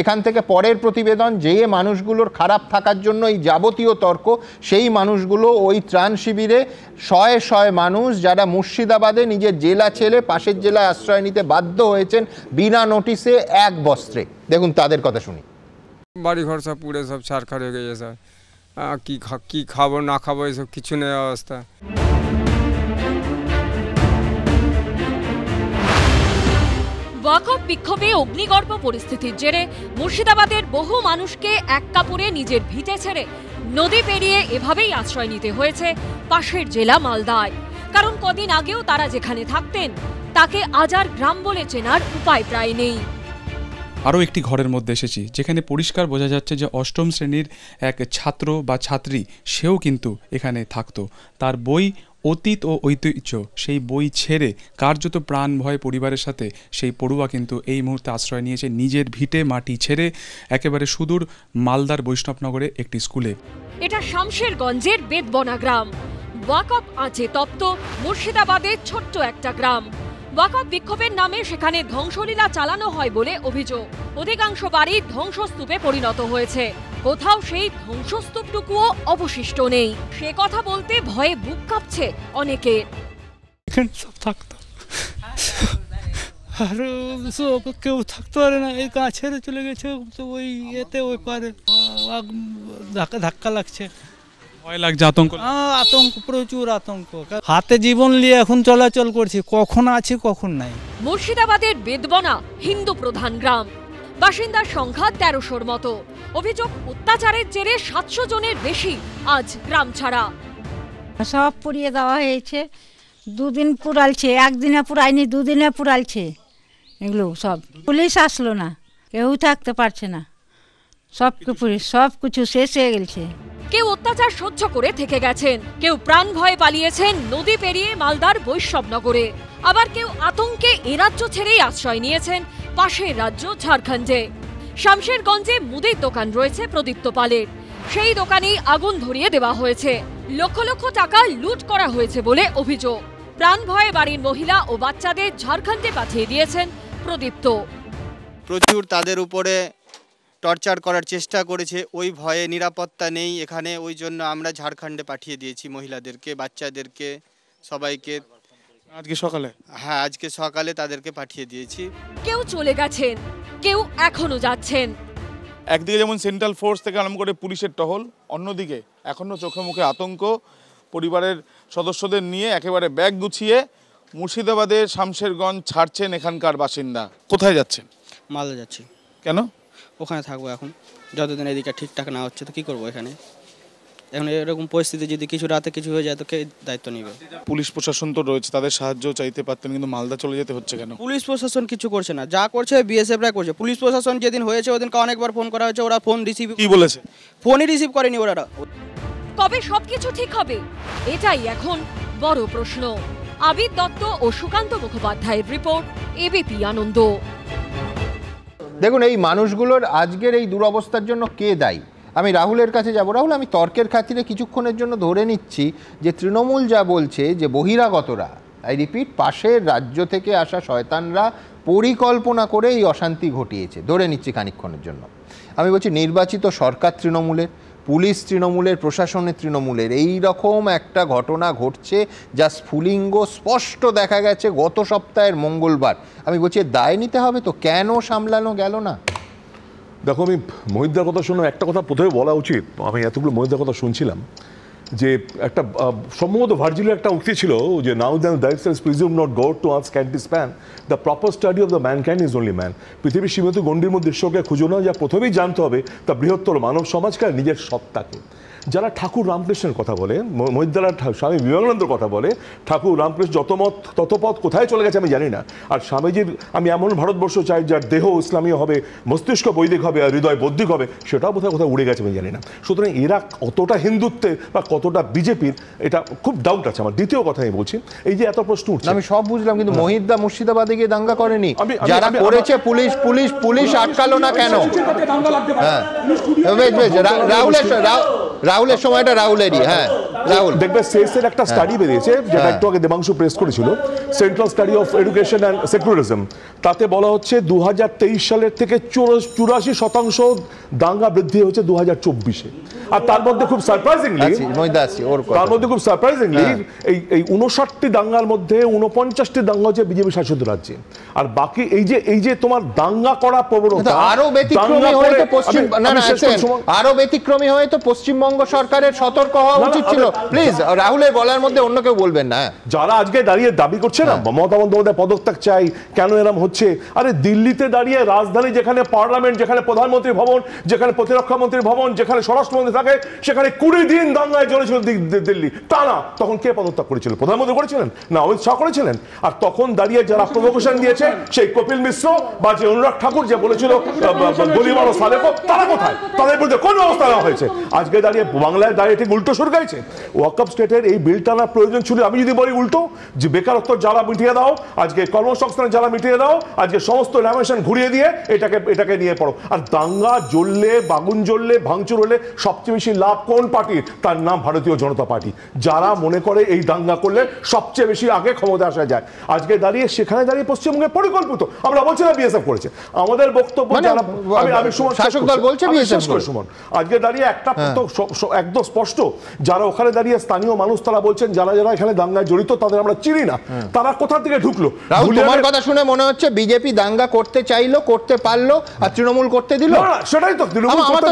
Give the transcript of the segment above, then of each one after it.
এখান থেকে পরের প্রতিবেদন, যে মানুষগুলোর খারাপ থাকার জন্য এই যাবতীয় তর্ক, সেই মানুষগুলো ওই ত্রাণ শিবিরে শয়ে শয়ে মানুষ যারা মুর্শিদাবাদে নিজের জেলা ছেড়ে পাশের জেলায় আশ্রয় নিতে বাধ্য হয়েছেন বিনা নোটিশে এক বস্ত্রে। দেখুন তাদের কথা শুনি। বাড়ি ঘর সব পুড়ে সব ছারখার হয়ে গেছে স্যার, কি খাবো না খাবো এসব কিছু নেই অবস্থা। ওয়াকফ বিক্ষোভে অগ্নিগর্ভ পরিস্থিতির জেরে মুর্শিদাবাদের বহু মানুষকে এক কাপড়ে নিজের ভিটে ছেড়ে নদী পেরিয়ে এভাবেই আশ্রয় নিতে হয়েছে পাশের জেলা মালদায়। কারণ কদিন আগেও তারা যেখানে থাকতেন তাকে আজ আর গ্রাম বলে চেনার উপায় প্রায় নেই। আরও একটি ঘরের মধ্যে এসেছি যেখানে পরিষ্কার বোঝা যাচ্ছে যে অষ্টম শ্রেণীর এক ছাত্র বা ছাত্রী, সেও কিন্তু এখানে থাকতো। তার বই অতীত ও ঐতিহ্য, সেই বই ছেড়ে কার্যত প্রাণ ভয় পরিবারের সাথে সেই পড়ুয়া কিন্তু এই মুহূর্তে আশ্রয় নিয়েছে নিজের ভিটে মাটি ছেড়ে একেবারে সুদূর মালদার বৈষ্ণবনগরে একটি স্কুলে। এটা শামশেরগঞ্জের বেদবনা গ্রাম। ওয়াকফ আঁচে তপ্ত মুর্শিদাবাদের ছোট্ট একটা গ্রাম। ওয়াকফ বিক্ষোভের নামে সেখানে ধ্বংসলীলা চালানো হয় বলে অভিযোগ। অধিকাংশ বাড়ি ধ্বংসস্তূপে পরিণত হয়েছে, কোথাও সেই ধ্বংসস্তূপটুকুও অবশিষ্ট নেই। সে কথা বলতে ভয়ে বুক কাঁপছে অনেকের। এখানে সব থাকতো আর কেউ থাকতে পারে না, এই গা ছেড়ে চলে গেছে তো ওই এতে ওই পারে ধাক্কা লাগছে, ভয় লাগছে, আতঙ্ক। আতঙ্ক, প্রচুর আতঙ্ক। হাতে জীবন নিয়ে এখন চলাচল করছি, কখন আছে কখন নাই। মুর্শিদাবাদের বেদবনা হিন্দু প্রধান গ্রাম, বাসিন্দার সংখ্যা 1300-র মতো। অভিযোগ অত্যাচারের জেরে 700 জনের বেশি আজ গ্রাম ছাড়া। সব পুড়িয়ে দেওয়া হয়েছে, দুদিন পুরালছে, একদিনে পুরায়নি, দুদিনে পুরালছে। এগুলো সব পুলিশ আসলো না, কেউ থাকতে পারছে না, সব কিছু শেষ হয়ে গেছে। কেউ অত্যাচার সহ্য করে থেকে গেছেন, কেউ প্রাণ ভয়ে পালিয়েছেন নদী পেরিয়ে মালদার বৈষ্ণবনগরে, আবার কেউ আতঙ্কে এ রাজ্য ছেড়েই আশ্রয় নিয়েছেন পাশের রাজ্য ঝাড়খণ্ডে। শামশেরগঞ্জে মুদির দোকান রয়েছে প্রদীপ্ত পালের, সেই দোকানেই আগুন ধরিয়ে দেওয়া হয়েছে। লক্ষ লক্ষ টাকা লুট করা হয়েছে বলে অভিযোগ। প্রাণ ভয়ে বাড়ির মহিলা ও বাচ্চাদের ঝাড়খণ্ডে পাঠিয়ে দিয়েছেন প্রদীপ্ত। প্রচুর তাদের উপরে টর্চার করার চেষ্টা করেছে, ওই ভয়ে নিরাপত্তা নেই এখানে, ওই জন্য আমরা ঝাড়খণ্ডে পাঠিয়ে দিয়েছি মহিলাদেরকে, বাচ্চাদেরকে, সবাইকে। আজকে সকালে? হ্যাঁ, আজকে সকালে তাদেরকে পাঠিয়ে দিয়েছি। কেউ চলে গেছেন, কেউ এখনো যাচ্ছেন। একদিকে যেমন সেন্ট্রাল ফোর্স থেকে আরম্ভ করে পুলিশের টহল, অন্যদিকে এখনো চোখে মুখে আতঙ্ক। পরিবারের সদস্যদের নিয়ে একেবারে ব্যাগ গুছিয়ে মুর্শিদাবাদের শামশেরগঞ্জ ছাড়ছেন এখানকার বাসিন্দা। কোথায় যাচ্ছেন? মালদা যাচ্ছি। কেন? ওখানে থাকবো এখন, যতদিন এদিকে ঠিকঠাক না হচ্ছে। তো কী করবো এখানে, এখন এরকম পরিস্থিতি যদি কিছু রাতে কিছু হয়ে যায় তো কে দায়িত্ব নেবে? পুলিশ প্রশাসন তো রয়েছে, তাদের সাহায্য চাইতে পারতেন, কিন্তু মালদা চলে যেতে হচ্ছে কেন? পুলিশ প্রশাসন কিছু করছে না, যা করছে বিএসএফরা করছে। পুলিশ প্রশাসন যেদিন হয়েছে ওদিনকে অনেকবার ফোন করা হয়েছে, ওরা ফোন রিসিভ কি বলেছে? ফোনই রিসিভ করেনি ওরা। কবে সবকিছু ঠিক হবে, এটাই এখন বড় প্রশ্ন। আবির দত্ত ও সুকান্ত মুখোপাধ্যায়ের রিপোর্ট, এবিপি আনন্দ। দেখুন, এই মানুষগুলোর আজকের এই দুরবস্থার জন্য কে দায়ী? আমি রাহুলের কাছে যাব। রাহুল, আমি তর্কের খাতিরে কিছুক্ষণের জন্য ধরে নিচ্ছি যে তৃণমূল যা বলছে যে বহিরাগতরা, আই রিপিট, পাশের রাজ্য থেকে আসা শয়তানরা পরিকল্পনা করে এই অশান্তি ঘটিয়েছে, ধরে নিচ্ছি খানিকক্ষণের জন্য। আমি বলছি নির্বাচিত সরকার তৃণমূলের, পুলিশ তৃণমূলের, প্রশাসনের তৃণমূলের, এই রকম একটা ঘটনা ঘটছে যা স্ফুলিঙ্গ স্পষ্ট দেখা গেছে গত সপ্তাহের মঙ্গলবার। আমি বলছি দায় নিতে হবে তো, কেন সামলানো গেল না? দেখো, আমি মহিদ্দার কথা শুনে একটা কথা প্রথমে বলা উচিত। আমি এতগুলো মহিদ্দার কথা শুনছিলাম যে একটা সম্ভবত ভার্জিলের একটা উক্তি ছিল যে নাও than thyself presume not God to ask can't span the proper study of the mankind is only man। পৃথিবীর সীমিত গণ্ডির মধ্যে ঈশ্বরকে খুঁজো না, যা প্রথমেই জানতে হবে তা বৃহত্তর মানব সমাজকে আর নিজের সত্তাকে। যারা ঠাকুর রামকৃষ্ণের কথা বলে, মহিদ্দারা স্বামী বিবেকানন্দের কথা বলে, ঠাকুর রামকৃষ্ণ যত মত তত পথ কোথায় চলে গেছে আমি জানি না। আর স্বামীজির আমি এমন ভারতবর্ষ চাই যার দেহ ইসলামীয় হবে, মস্তিষ্ক বৈদিক হবে আর হৃদয় বৌদ্ধিক হবে, সেটাও কোথায় কোথায় উড়ে গেছে আমি জানি না। সুতরাং এরা কতটা হিন্দুত্বের বা কতটা বিজেপির, এটা খুব ডাউট আছে আমার। দ্বিতীয় কথা আমি বলছি, এই যে এত প্রশ্ন উঠছে, আমি সব বুঝলাম, কিন্তু মহিদ্দা মুর্শিদাবাদে গিয়ে দাঙ্গা করেনি, যারা করেছে পুলিশ আটকালো না কেন? হ্যাঁ, রাহুলের সময়টা রাহুলেরই। হ্যাঁ, রাহুল দেখবে সেসের একটা স্টাডি বেরিয়েছে যেটা একটু আগে দেবাংশু প্রেস করেছিল, central study of education and secularism. তাতে বলা হচ্ছে 2023 সালের থেকে 84% দাঙ্গা বৃদ্ধি হয়েছে 2024-এ। আর তার মধ্যে খুব সারপ্রাইজিংলি এই 59টি দাঙ্গার মধ্যে 49টি দাঙ্গা হচ্ছে বিজেপি শাসিত রাজ্যে। আর বাকি এই যে তোমার দাঙ্গা করা প্রবণতা আরো ব্যতিক্রমী হয়ে তো পশ্চিমবঙ্গ সরকারের সতর্ক হওয়া উচিত ছিল। প্লিজ রাহুলের বলার মধ্যে অন্য কেউ বলবেন না। যারা আজকে দাঁড়িয়ে দাবি করছে না মমতা বন্দ্যোপাধ্যায় পদত্যাগ চাই, কেন এরকম হচ্ছে? আরে দিল্লিতে দাঁড়িয়ে রাজধানী, যেখানে পার্লামেন্ট, যেখানে প্রধানমন্ত্রী ভবন, যেখানে প্রতিরক্ষা মন্ত্রী ভবন, যেখানে স্বরাষ্ট্রমন্ত্রী থাকে, সেখানে 20 দিন দাঙ্গায় চলেছিল দিল্লি টানা। তখন কে পদত্যাগ করেছিল? প্রধানমন্ত্রী করেছিলেন না অমিত শাহ করেছিলেন? আর তখন দাঁড়িয়ে যারা প্রভোকেশন দিয়েছে, সেই কপিল মিশ্র বা যে অনুরাগ ঠাকুর যে বলেছিল গলিমার সালেকো, তারা কোথায়? তাদের বিরুদ্ধে কোন ব্যবস্থা নেওয়া হয়েছে? আজকে দাঁড়িয়ে বাংলায় দাঁড়িয়ে ঠিক উল্টো সুর গাইছে। ওয়াকফ স্টেটের এই বিল টানার প্রয়োজন ছিল। আমি যদি বলি উল্টো, যে বেকারত্ব জ্বালা মিটিয়ে দাও, আজকে কর্মসংস্থানের জ্বালা মিটিয়ে দাও, আজকে সমস্ত ল্যামিনেশন ঘুরিয়ে দিয়ে এটাকে নিয়ে পড়ো। আর দাঙ্গা জ্বললে, বাগুন জ্বললে, ভাঙচুর হলে সবচেয়ে বেশি লাভ কোন পার্টির? তার নাম ভারতীয় জনতা পার্টি। যারা মনে করে এই দাঙ্গা করলে সবচেয়ে বেশি আগে ক্ষমতা আসা যায়, আজকে দাঁড়িয়ে সেখানে দাঁড়িয়ে পশ্চিমবঙ্গে পরিকল্পিত। আমরা বলছি না বিএসএফ করেছে, আমাদের বক্তব্য শাসক দল বলছে বিএসএফ করেছে। আজকে দাঁড়িয়ে একটা একদম স্পষ্ট, যারা ওখানে দাঁড়িয়ে স্থানীয় মানুষ তারা বলছেন যারা যারা এখানে দাঙ্গায় জড়িত তাদের আমরা চিনি না, তারা কোথা থেকে ঢুকলো? তোমার কথা শুনে মনে হচ্ছে বিজেপি দাঙ্গা করতে চাইলো, করতে পারলো, আর তৃণমূল করতে দিল না। সেটাই তো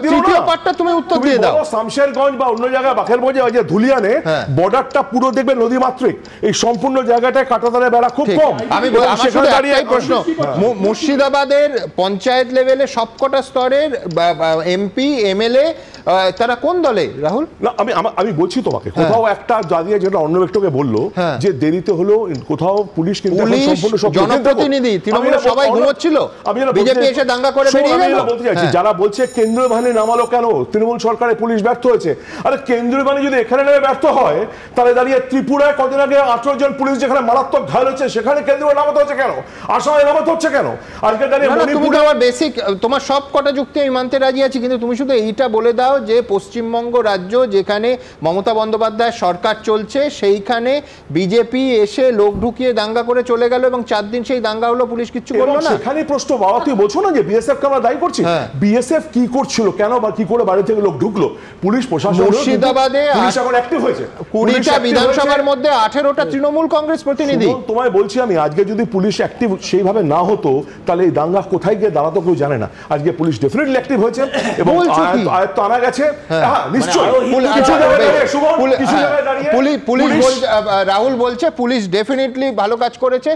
তৃতীয় পার্টটা তুমি উত্তর দিয়ে দাও। শামশেরগঞ্জ বা অন্য জায়গায় বাখেরগঞ্জে যে ধুলিয়ানে বর্ডারটা পুরো দেখবে নদীমাতৃক, এই সম্পূর্ণ জায়গাটায় কাঁটাতারের বেড়া খুব কম। আমি প্রশ্ন, মুর্শিদাবাদের পঞ্চায়েত লেভেলে সবকটা স্তরের এমপি এমএলএ তারা কোন দলে রাহুল? না আমি বলছি তোমাকে, কোথাও একটা দাঁড়িয়ে যেটা অন্য ব্যক্তিকে বললো যে দেরিতে হলো, কোথাও পুলিশ কিন্তু সম্পূর্ণ সব জনপ্রতিনিধি তৃণমূলের সবাই ঘুমোচ্ছিল, বিজেপি এসে দাঙ্গা করে বেরিয়ে গেল। বলতে চাইছি যারা বলছে কেন্দ্রীয় বাহিনী নামালো কেন, তৃণমূল সরকারের পুলিশ ব্যর্থ হয়েছে। আরে কেন্দ্রীয় বাহিনী যদি এখানে নেমে ব্যর্থ হয়, তাহলে দাঁড়িয়ে ত্রিপুরায় কদিন আগে 18 জন পুলিশ যেখানে মারাত্মক ঘায়ল হচ্ছে, সেখানে কেন্দ্রীয় নামাতে হচ্ছে কেন? আসামে নামাতে হচ্ছে কেন? আজকে দাঁড়িয়ে তুমি আমার বেসিক, তোমার সব কটা যুক্তি আমি মানতে রাজি আছি, কিন্তু তুমি শুধু এইটা বলে দাও যে পশ্চিমবঙ্গ রাজ্য যেখানে মমতা বন্দ্যোপাধ্যায় সরকার চলছে, সেইখানে বিজেপি এসে লোক ঢুকিয়ে দাঙ্গা করে চলে গেল এবং 4 দিন সেই দাঙ্গা হলো, পুলিশ কিচ্ছু করলো না। সেখানে প্রশ্ন, বাবা তুই বলছো না যে বিএসএফ কে আমরা দায়ী করছি? বিএসএফ কি করছিল, কেন বা কি করে বাড়ি থেকে লোক ঢুকলো? পুলিশ প্রশাসন মুর্শিদাবাদে পুলিশ এখন অ্যাক্টিভ হয়েছে। 20টা বিধানসভার মধ্যে 18টা তৃণমূল কংগ্রেস প্রতিনিধি। তোমায় বলছি আমি, আজকে যদি পুলিশ অ্যাক্টিভ সেইভাবে না হতো, তাহলে এই দাঙ্গা কোথায় গিয়ে দাঁড়াতো কেউ জানে না। আজকে পুলিশ ডেফিনেটলি অ্যাক্টিভ হয়েছে এবং আয়ত্ত আনা গেছে। রাহুল বলছে পুলিশ ডেফিনেটলি ভালো কাজ করেছে,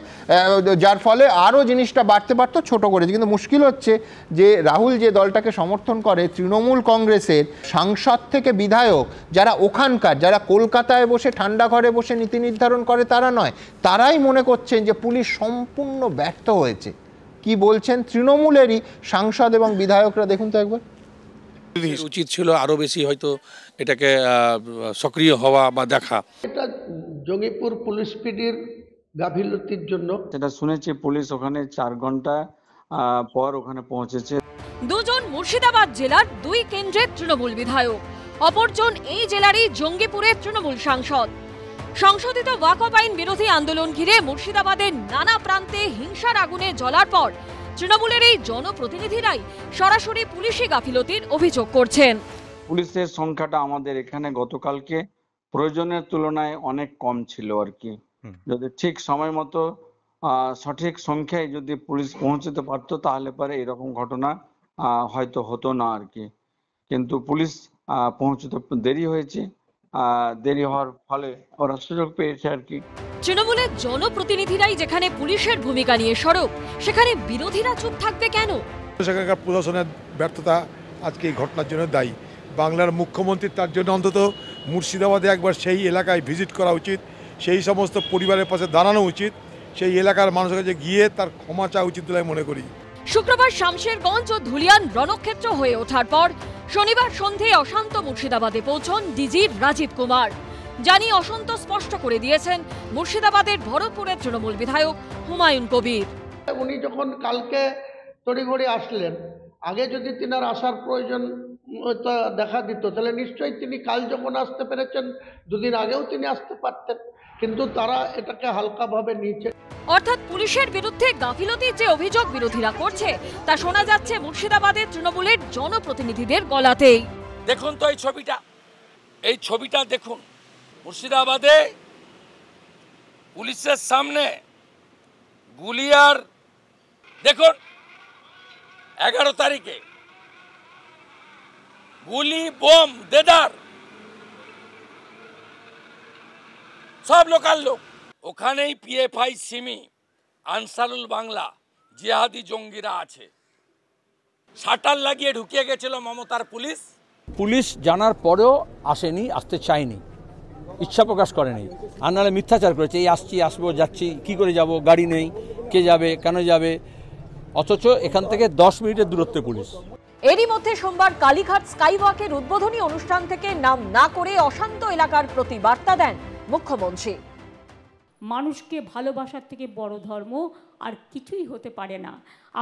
যার ফলে আরো জিনিসটা বাড়তে পারতো, ছোট করেছে। কিন্তু মুশকিল হচ্ছে যে রাহুল যে দলটাকে সমর্থন করে, তৃণমূল কংগ্রেসের সাংসদ থেকে বিধায়ক যারা ওখানকার, যারা কলকাতায় বসে ঠান্ডা ঘরে বসে নীতি নির্ধারণ করে তারা নয়, তারাই মনে করছেন যে পুলিশ সম্পূর্ণ ব্যর্থ হয়েছে। কি বলছেন তৃণমূলেরই সাংসদ এবং বিধায়করা, দেখুন তো একবার। উচিত ছিল আরো বেশি হয়তো এটাকে সক্রিয় হওয়া বা দেখা। এটা জঙ্গিপুর পুলিশ পিডির গাফিলতির জন্য সেটা শুনেছি, পুলিশ ওখানে 4 ঘন্টা পর ওখানে পৌঁছেছে। দুজন মুর্শিদাবাদ জেলার 2 কেন্দ্রের তৃণমূল বিধায়ক, অপরজন এই জেলারই জঙ্গিপুরের তৃণমূল সাংসদ। সংশোধিত ওয়াকফ আইন বিরোধী আন্দোলন ঘিরে মুর্শিদাবাদের নানা প্রান্তে হিংসার আগুনে জ্বলার পর তৃণমূলের এই জনপ্রতিনিধিরাই সরাসরি পুলিশি গাফিলতির অভিযোগ করছেন। পুলিশের সংখ্যাটা আমাদের এখানে গতকালকে প্রয়োজনের তুলনায় অনেক কম ছিল আর কি। যদি ঠিক সময় মতো সঠিক সংখ্যায় যদি পুলিশ পৌঁছতে পারতো, তাহলে পরে এরকম ঘটনা হয়তো হতো না আর কি। কিন্তু পুলিশ পৌঁছতে দেরি হয়েছে, দেরি হওয়ার ফলে ওরা সুযোগ পেয়েছে আর কি। তৃণমূলের জনপ্রতিনিধিরাই যেখানে পুলিশের ভূমিকা নিয়ে সরব, সেখানে বিরোধীরা চুপ থাকবে কেন? সেখানকার প্রশাসনের ব্যর্থতা আজকে এই ঘটনার জন্য দায়ী। বাংলার মুখ্যমন্ত্রী তার জন্য অন্তত মুর্শিদাবাদে একবার সেই এলাকায় ভিজিট করা উচিত, সেই সমস্ত পরিবারের পাশে দাঁড়ানো উচিত, সেই এলাকার মানুষের কাছে গিয়ে তার ক্ষমা চাওয়া উচিত বলে মনে করি। শুক্রবার শামশেরগঞ্জ ও ধুলিয়ান রণক্ষেত্র হয়ে ওঠার পর শনিবার সন্ধে অশান্ত মুর্শিদাবাদে পৌঁছন ডিজি রাজীব কুমার। জানি অসন্ত স্পষ্ট করে দিয়েছেন মুর্শিদাবাদের ভরতপুরের তৃণমূল বিধায়ক হুমায়ুন কবির। উনি যখন কালকে তড়িঘড়ি আসলেন, আগে যদি তিনার আসার প্রয়োজন তা দেখা দিত, তাহলে নিশ্চয়ই তিনি কাল যখন আসতে পেরেছেন, দুদিন আগেও তিনি আসতে পারতেন, কিন্তু তারা এটাকে হালকাভাবে নিয়েছে। অর্থাৎ পুলিশের বিরুদ্ধে গাফিলতির যে অভিযোগ বিরোধীরা করছে তা শোনা যাচ্ছে মুর্শিদাবাদের তৃণমূলের জনপ্রতিনিধিদের গলাতেই। দেখুন তো এই ছবিটা দেখুন, মুর্শিদাবাদে পুলিশের সামনে গুলিয়ার, দেখুন 11 তারিখে গুলি, বোম, দেদার, সব লোকাল লোক। ওখানেই পিএফআই, সিমি, আনসারুল বাংলা, জিহাদি জঙ্গিরা আছে। শাটার লাগিয়ে ঢুকিয়ে গেছিল মমতার পুলিশ। পুলিশ জানার পরেও আসেনি, আসতে চায়নি, ইচ্ছা প্রকাশ করেনি, আর নাহলে মিথ্যাচার করেছে। এই আসছি, আসবো, যাচ্ছি, কি করে যাব, গাড়ি নেই, কে যাবে, কেন যাবে, অথচ এখান থেকে 10 মিনিটের দূরত্বে পুলিশ। এরই মধ্যে সোমবার কালীঘাট স্কাইওয়াকের উদ্বোধনী অনুষ্ঠান থেকে নাম না করে অশান্ত এলাকার প্রতি বার্তা দেন মুখ্যমন্ত্রী। মানুষকে ভালোবাসার থেকে বড় ধর্ম আর কিছুই হতে পারে না।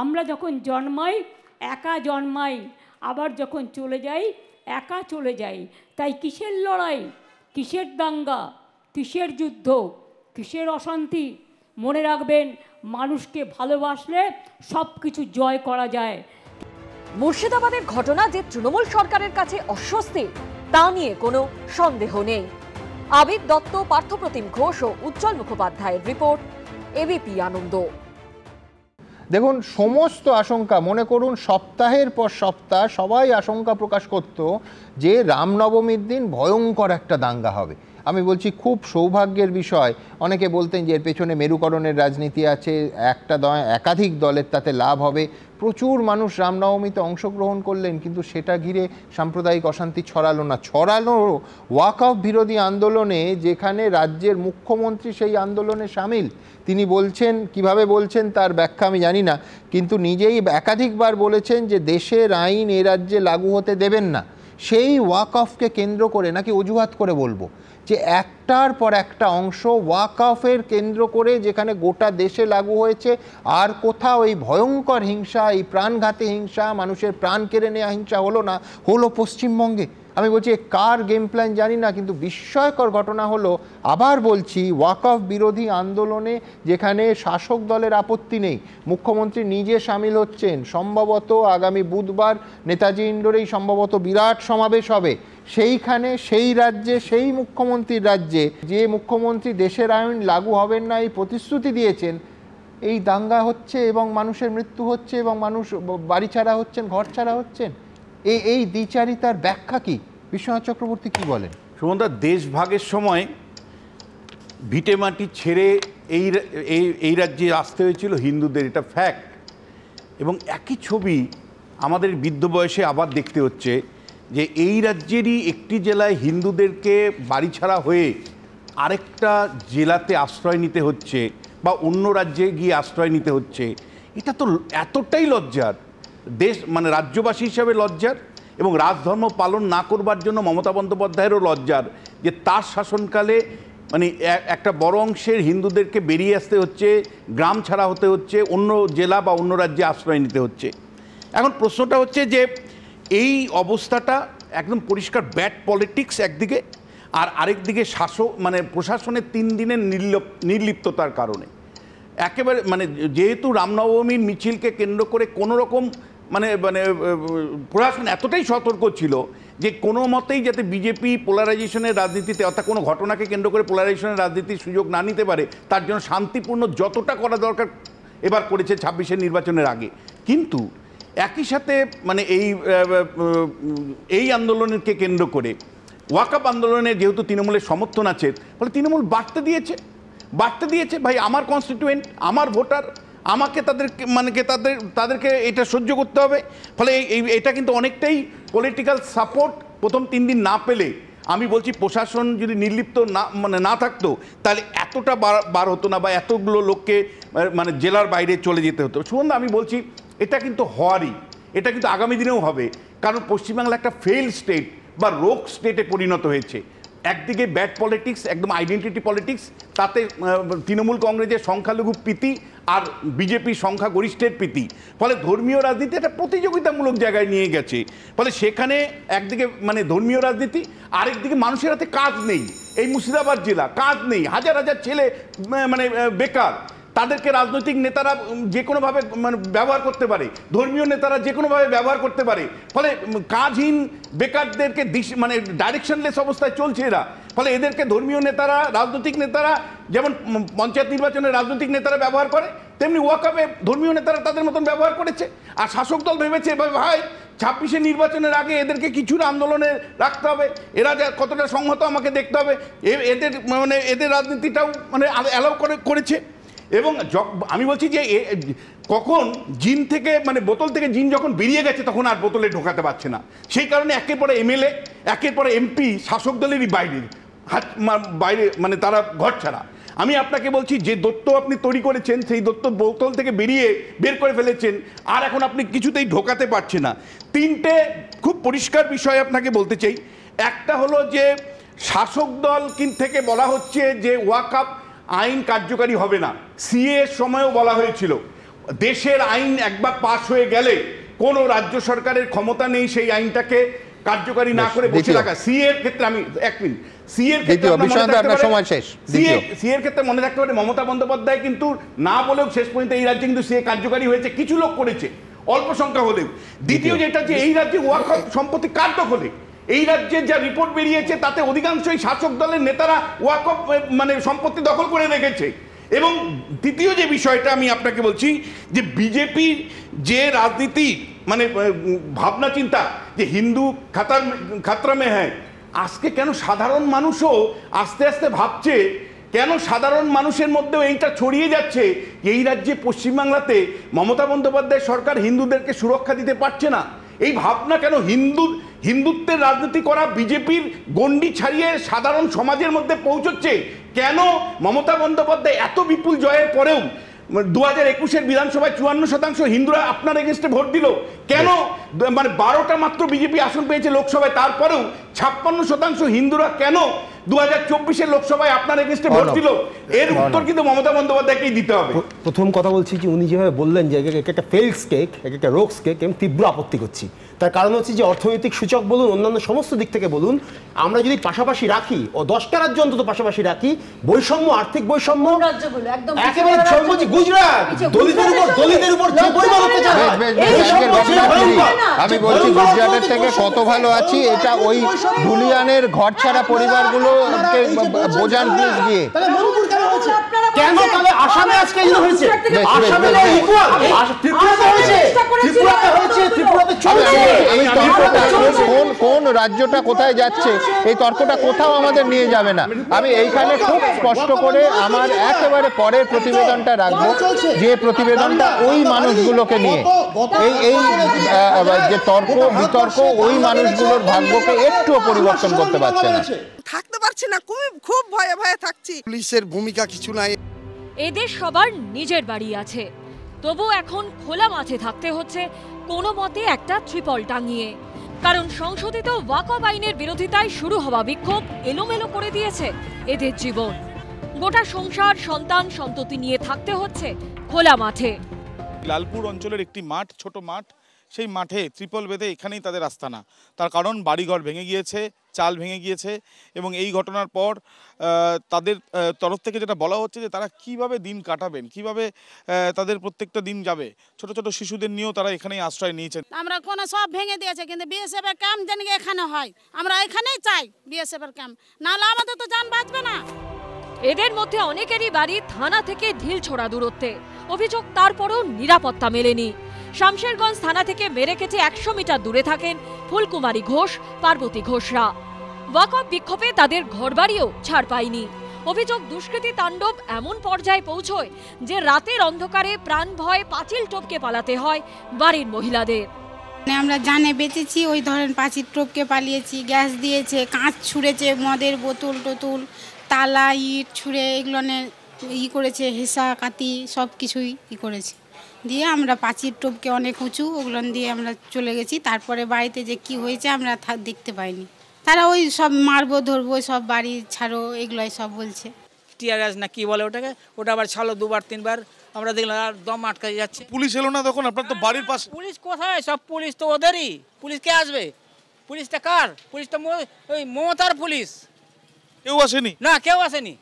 আমরা যখন জন্মাই একা জন্মাই, আবার যখন চলে যাই একা চলে যাই। তাই কিসের লড়াই, কিসের দাঙ্গা, কিসের যুদ্ধ, কিসের অশান্তি? মনে রাখবেন, মানুষকে ভালোবাসলে সব কিছু জয় করা যায়। মুর্শিদাবাদের ঘটনা যে তৃণমূল সরকারের কাছে অস্বস্তি, তা নিয়ে কোনো সন্দেহ নেই। আবির দত্ত, পার্থপ্রতিম ঘোষ ও উজ্জ্বল মুখোপাধ্যায়ের রিপোর্ট, এবিপি আনন্দ। দেখুন, সমস্ত আশঙ্কা, মনে করুন সপ্তাহের পর সপ্তাহ সবাই আশঙ্কা প্রকাশ করত যে রামনবমীর দিন ভয়ঙ্কর একটা দাঙ্গা হবে। আমি বলছি খুব সৌভাগ্যের বিষয়, অনেকে বলতেন যে এর পেছনে মেরুকরণের রাজনীতি আছে, একাধিক দলের তাতে লাভ হবে। প্রচুর মানুষ রামনবমীতে অংশগ্রহণ করলেন, কিন্তু সেটা ঘিরে সাম্প্রদায়িক অশান্তি ছড়ালো না। ছড়ালো ওয়াকফ বিরোধী আন্দোলনে, যেখানে রাজ্যের মুখ্যমন্ত্রী সেই আন্দোলনে সামিল। তিনি বলছেন, কিভাবে বলছেন তার ব্যাখ্যা আমি জানি না, কিন্তু নিজেই একাধিকবার বলেছেন যে দেশের আইন এ রাজ্যে লাগু হতে দেবেন না। সেই ওয়াকফকে কেন্দ্র করে, নাকি অজুহাত করে বলবো, যে একটার পর একটা অংশ ওয়াকফের কেন্দ্র করে যেখানে গোটা দেশে লাগু হয়েছে, আর কোথাও এই ভয়ঙ্কর হিংসা, এই প্রাণঘাতী হিংসা, মানুষের প্রাণ কেড়ে নেওয়া হিংসা হলো না, হলো পশ্চিমবঙ্গে। আমি বলছি কার গেম প্ল্যান জানি না, কিন্তু বিস্ময়কর ঘটনা হলো, আবার বলছি, ওয়াকফ বিরোধী আন্দোলনে যেখানে শাসক দলের আপত্তি নেই, মুখ্যমন্ত্রী নিজে সামিল হচ্ছেন। সম্ভবত আগামী বুধবার নেতাজি ইন্ডোরেই সম্ভবত বিরাট সমাবেশ হবে। সেইখানে সেই রাজ্যে, সেই মুখ্যমন্ত্রীর রাজ্যে, যে মুখ্যমন্ত্রী দেশের আইন লাগু হবেন না এই প্রতিশ্রুতি দিয়েছেন, এই দাঙ্গা হচ্ছে এবং মানুষের মৃত্যু হচ্ছে এবং মানুষ বাড়ি ছাড়া হচ্ছেন, ঘর ছাড়া হচ্ছেন। এই দ্বিচারিতার ব্যাখ্যা কি? বিশ্বনাথ চক্রবর্তী কি বলেন? সুমনদা, দেশভাগের সময় ভিটে মাটি ছেড়ে এই রাজ্যে আসতে হয়েছিল হিন্দুদের, এটা ফ্যাক্ট। এবং একই ছবি আমাদের বৃদ্ধ বয়সে আবার দেখতে হচ্ছে, যে এই রাজ্যেরই একটি জেলায় হিন্দুদেরকে বাড়ি ছাড়া হয়ে আরেকটা জেলাতে আশ্রয় নিতে হচ্ছে, বা অন্য রাজ্যে গিয়ে আশ্রয় নিতে হচ্ছে। এটা তো এতটাই লজ্জার, দেশ মানে রাজ্যবাসী হিসাবে লজ্জার, এবং রাজধর্ম পালন না করবার জন্য মমতা বন্দ্যোপাধ্যায়েরও লজ্জার, যে তার শাসনকালে মানে একটা বড় অংশের হিন্দুদেরকে বেরিয়ে আসতে হচ্ছে, গ্রাম ছাড়া হতে হচ্ছে, অন্য জেলা বা অন্য রাজ্যে আশ্রয় নিতে হচ্ছে। এখন প্রশ্নটা হচ্ছে যে এই অবস্থাটা একদম পরিষ্কার ব্যাড পলিটিক্স একদিকে, আর আরেকদিকে মানে প্রশাসনের 3 দিনের নির্লিপ্ততার কারণে। একেবারে মানে যেহেতু রামনবমীর মিছিলকে কেন্দ্র করে কোনো রকম মানে প্রশাসন এতটাই সতর্ক ছিল যে কোনো মতেই যাতে বিজেপি পোলারাইজেশনের রাজনীতিতে, অর্থাৎ কোনো ঘটনাকে কেন্দ্র করে পোলারাইজেশনের রাজনীতির সুযোগ না নিতে পারে, তার জন্য শান্তিপূর্ণ যতটা করা দরকার এবার করেছে 26-এর নির্বাচনের আগে। কিন্তু একই সাথে মানে এই আন্দোলনকে কেন্দ্র করে ওয়াকফ আন্দোলনে যেহেতু তৃণমূলের সমর্থন আছে, ফলে তৃণমূল বাড়তে দিয়েছে ভাই, আমার কনস্টিটিউয়েন্ট, আমার ভোটার, আমাকে তাদেরকে এটা সহ্য করতে হবে। ফলে এটা কিন্তু অনেকটাই পলিটিক্যাল সাপোর্ট প্রথম 3 দিন না পেলে, আমি বলছি প্রশাসন যদি নির্লিপ্ত না থাকতো, তাহলে এতটা বার হতো না, বা এতগুলো লোককে মানে জেলার বাইরে চলে যেতে হতো। শুনুন, আমি বলছি এটা কিন্তু হওয়ারই, এটা কিন্তু আগামী দিনেও হবে, কারণ পশ্চিমবাংলা একটা ফেল স্টেট বা রোগ স্টেটে পরিণত হয়েছে। একদিকে ব্যাড পলিটিক্স, একদম আইডেন্টিটি পলিটিক্স, তাতে তৃণমূল কংগ্রেসের সংখ্যালঘু প্রীতি, আর বিজেপি সংখ্যাগরিষ্ঠের প্রীতি, ফলে ধর্মীয় রাজনীতি একটা প্রতিযোগিতামূলক জায়গায় নিয়ে গেছে। ফলে সেখানে একদিকে মানে ধর্মীয় রাজনীতি, আরেকদিকে মানুষের হাতে কাজ নেই। এই মুর্শিদাবাদ জেলা কাজ নেই, হাজার হাজার ছেলে মানে বেকার, তাদেরকে রাজনৈতিক নেতারা যে কোনোভাবে মানে ব্যবহার করতে পারে, ধর্মীয় নেতারা যে কোনোভাবে ব্যবহার করতে পারে। ফলে কাজহীন বেকারদেরকে মানে ডাইরেকশনলেস অবস্থায় চলছে এরা। ফলে এদেরকে ধর্মীয় নেতারা, রাজনৈতিক নেতারা যেমন পঞ্চায়েত নির্বাচনে রাজনৈতিক নেতারা ব্যবহার করে, তেমনি ওয়াকফে ধর্মীয় নেতারা তাদের মতন ব্যবহার করেছে। আর শাসক দল ভেবেছে ভাই 26-এ নির্বাচনের আগে এদেরকে কিছুটা আন্দোলনে রাখতে হবে, এরা যা কতটা সংহত আমাকে দেখতে হবে। এদের মানে এদের রাজনীতিটাও মানে অ্যালাউ করেছে। এবং আমি বলছি যে কখন জিন থেকে মানে বোতল থেকে জিন যখন বেরিয়ে গেছে তখন আর বোতলে ঢোকাতে পারছে না। সেই কারণে একের পরে এমএলএ, একের পরে এমপি শাসক দলেরই বাইরে মানে তারা ঘর ছাড়া। আমি আপনাকে বলছি যে দত্ত আপনি তৈরি করেছেন, সেই দত্ত বোতল থেকে বের করে ফেলেছেন, আর এখন আপনি কিছুতেই ঢোকাতে পারছেন না। তিনটে খুব পরিষ্কার বিষয় আপনাকে বলতে চাই। একটা হলো যে শাসক দল থেকে বলা হচ্ছে যে ওয়াকফ আইন কার্যকারী হবে না। সিএ সময়ও বলা হয়েছিল দেশের আইন একবার পাশ হয়ে গেলে কোনো রাজ্য সরকারের ক্ষমতা নেই সেই আইনটাকে কার্যকারী না করে বসে রাখা। সিএ এর ক্ষেত্রে আমি এক মিনিট, সিএর ক্ষেত্রে মনে রাখতে পারে মমতা বন্দ্যোপাধ্যায় কিন্তু না বলেও শেষ পর্যন্ত এই রাজ্যে কিন্তু সিএ কার্যকারী হয়েছে, কিছু লোক করেছে, অল্প সংখ্যা হলেও। দ্বিতীয় যেটা যে এই রাজ্যে ওয়াকফ সম্পত্তি কার দখলে, এই রাজ্যের যা রিপোর্ট বেরিয়েছে তাতে অধিকাংশই শাসক দলের নেতারা ওয়াকফ মানে সম্পত্তি দখল করে রেখেছে। এবং তৃতীয় যে বিষয়টা আমি আপনাকে বলছি যে বিজেপির যে রাজনীতি মানে ভাবনা চিন্তা যে হিন্দু খাতরা মে হ্যায়, আজকে কেন সাধারণ মানুষও আস্তে আস্তে ভাবছে, কেন সাধারণ মানুষের মধ্যেও এইটা ছড়িয়ে যাচ্ছে এই রাজ্যে পশ্চিমবাংলাতে মমতা বন্দ্যোপাধ্যায় সরকার হিন্দুদেরকে সুরক্ষা দিতে পারছে না। এই ভাবনা কেন হিন্দুত্বের রাজনীতি করা বিজেপির গণ্ডি ছাড়িয়ে সাধারণ সমাজের মধ্যে পৌঁছচ্ছে? কেন মমতা বন্দ্যোপাধ্যায় এত বিপুল জয়ের পরেও 2021-এর বিধানসভায় 54% হিন্দুরা আপনার এগেনস্টে ভোট দিল? কেন মানে 12টা মাত্র বিজেপি আসন পেয়েছে লোকসভায়, তারপরেও 56% হিন্দুরা কেন 2024-এর লোকসভায় আপনার এগেনস্টে ভোট দিল? এর উত্তর কিন্তু মমতা বন্দ্যোপাধ্যায়কেই দিতে হবে। প্রথম কথা বলছি যে উনি যেভাবে বললেন যে একটা ফেলস কেক, একটা রোক্স কেক, আমি তীব্র আপত্তি করছি। তার কারণ হচ্ছে যে অর্থনৈতিক সূচক বলুন, অন্যান্য সমস্ত দিক থেকে বলুন, আমরা যদি পাশাপাশি রাখি ও 10টা রাজ্য অন্তত পাশাপাশি রাখি, বৈষম্য, আর্থিক বৈষম্য একেবারে সর্বোচ্চ। গুজরাট দলিতদের উপর যে পরিমাণ অত্যাচার হয়, আমি বলছি গুজরাটের থেকে কত ভালো আছি, এটা ওই ধুলিয়ানের ঘর ছাড়া পরিবারগুলোকে বোঝান প্লিজ গিয়ে। কেন তাহলে আসামে আজকে এই হয়েছে? আসামে ইকুয়াল, ত্রিপুরাতে হয়েছে, ত্রিপুরাতে চলছে। এই তর্কটা কোন রাজ্যটা কোথায় যাচ্ছে, এই তর্কটা কোথাও আমাদের নিয়ে যাবে না। আমি এইখানে খুব স্পষ্ট করে আমার একেবারে পরের প্রতিবেদনটা রাখবো, যে প্রতিবেদনটা ওই মানুষগুলোকে নিয়ে, এই যে তর্ক বিতর্ক ওই মানুষগুলোর ভাগ্যকে একটুও পরিবর্তন করতে পারছে না। থাকতে পারছি না, খুব ভয়ে ভয়ে থাকছি। পুলিশের ভূমিকা কিছু নাই। এদের সবার নিজের বাড়ি আছে, তবু এখন খোলা মাঠে থাকতে হচ্ছে কোনো মতে একটা ত্রিপল টাঙিয়ে। কারণ সংশোধিত ওয়াকফ আইনের বিরোধিতায় শুরু হওয়া বিক্ষোভ এলোমেলো করে দিয়েছে এদের জীবন। গোটা সংসার, সন্তান সন্ততি নিয়ে থাকতে হচ্ছে খোলা মাঠে। লালপুর অঞ্চলের একটি মাঠ, ছোট মাঠ, সেই মাঠে ত্রিপল বেঁধে এখানেই তাদের আস্তানা। তার কারণ বাড়িঘর ভেঙে গিয়েছে, চাল ভেঙে গিয়েছে, এবং এই ঘটনার পর তাদের তরফ থেকে যেটা বলা হচ্ছে যে তারা কিভাবে দিন কাটাবেন, কিভাবে তাদের প্রত্যেকটা দিন যাবে। ছোট ছোট শিশুদের নিয়েও তারা এখানেই আশ্রয় নিয়েছেন। আমরা কোনো সব ভেঙে দিয়েছে, কিন্তু বিএসএফ এর ক্যাম্প যেন এখানে হয়, আমরা এখানেই চাই বিএসএফ এর ক্যাম্প, নাহলে আমাদের তো জান বাঁচবে না। এদের মধ্যে অনেকেরই বাড়ি থানা থেকে ঢিলছোড়া দূরত্বে। অভিযোগ তারপরও নিরাপত্তা মেলেনি। শামশেরগঞ্জ থানা থেকে মেরেকেটে 100 মিটার দূরে থাকেন ফুলকুমারী ঘোষ, পার্বতী ঘোষরা। ওয়াকফ বিক্ষোভে তাদের ঘরবাড়িও ছাড় পায়নি। অভিযোগ দুষ্কৃতী তাণ্ডব এমন পর্যায়ে পৌঁছয় যে রাতের অন্ধকারে প্রাণ ভয়ে পাঁচিল টপকে পালাতে হয় বাড়ির মহিলাদের। আমরা জানে বেঁচেছি, ওই ধরেন পাঁচিল টপকে পালিয়েছি। গ্যাস দিয়েছে, কাঁচ ছুঁড়েছে, মদের বোতল টোতল, তালা, ইট ছুঁড়ে এগুলো করেছে, হেসা কাতি সব কিছুই করেছে। দিয়ে আমরা পাঁচিল টপকে অনেক উঁচু, ওগুলো দিয়ে আমরা চলে গেছি। তারপরে বাড়িতে যে কি হয়েছে আমরা দেখতে পাইনি। তারা ওই সব মারবো ধরবো, সব বাড়ি ছাড়ো এগুলোই সব বলছে। টিয়ার গ্যাস না কি বলে ওটাকে, ওটা আবার ছাড়লো 2বার 3বার। আমরা দেখলাম আর দম আটকে যাচ্ছে। পুলিশ এলো না তখন? আপনার তো বাড়ির পাশে। পুলিশ কোথায়? সব পুলিশ তো ওদেরই। পুলিশ কে আসবে? পুলিশটা কার? পুলিশটা ওই মমতার পুলিশ। কেউ আসেনি? না, কেউ আসেনি।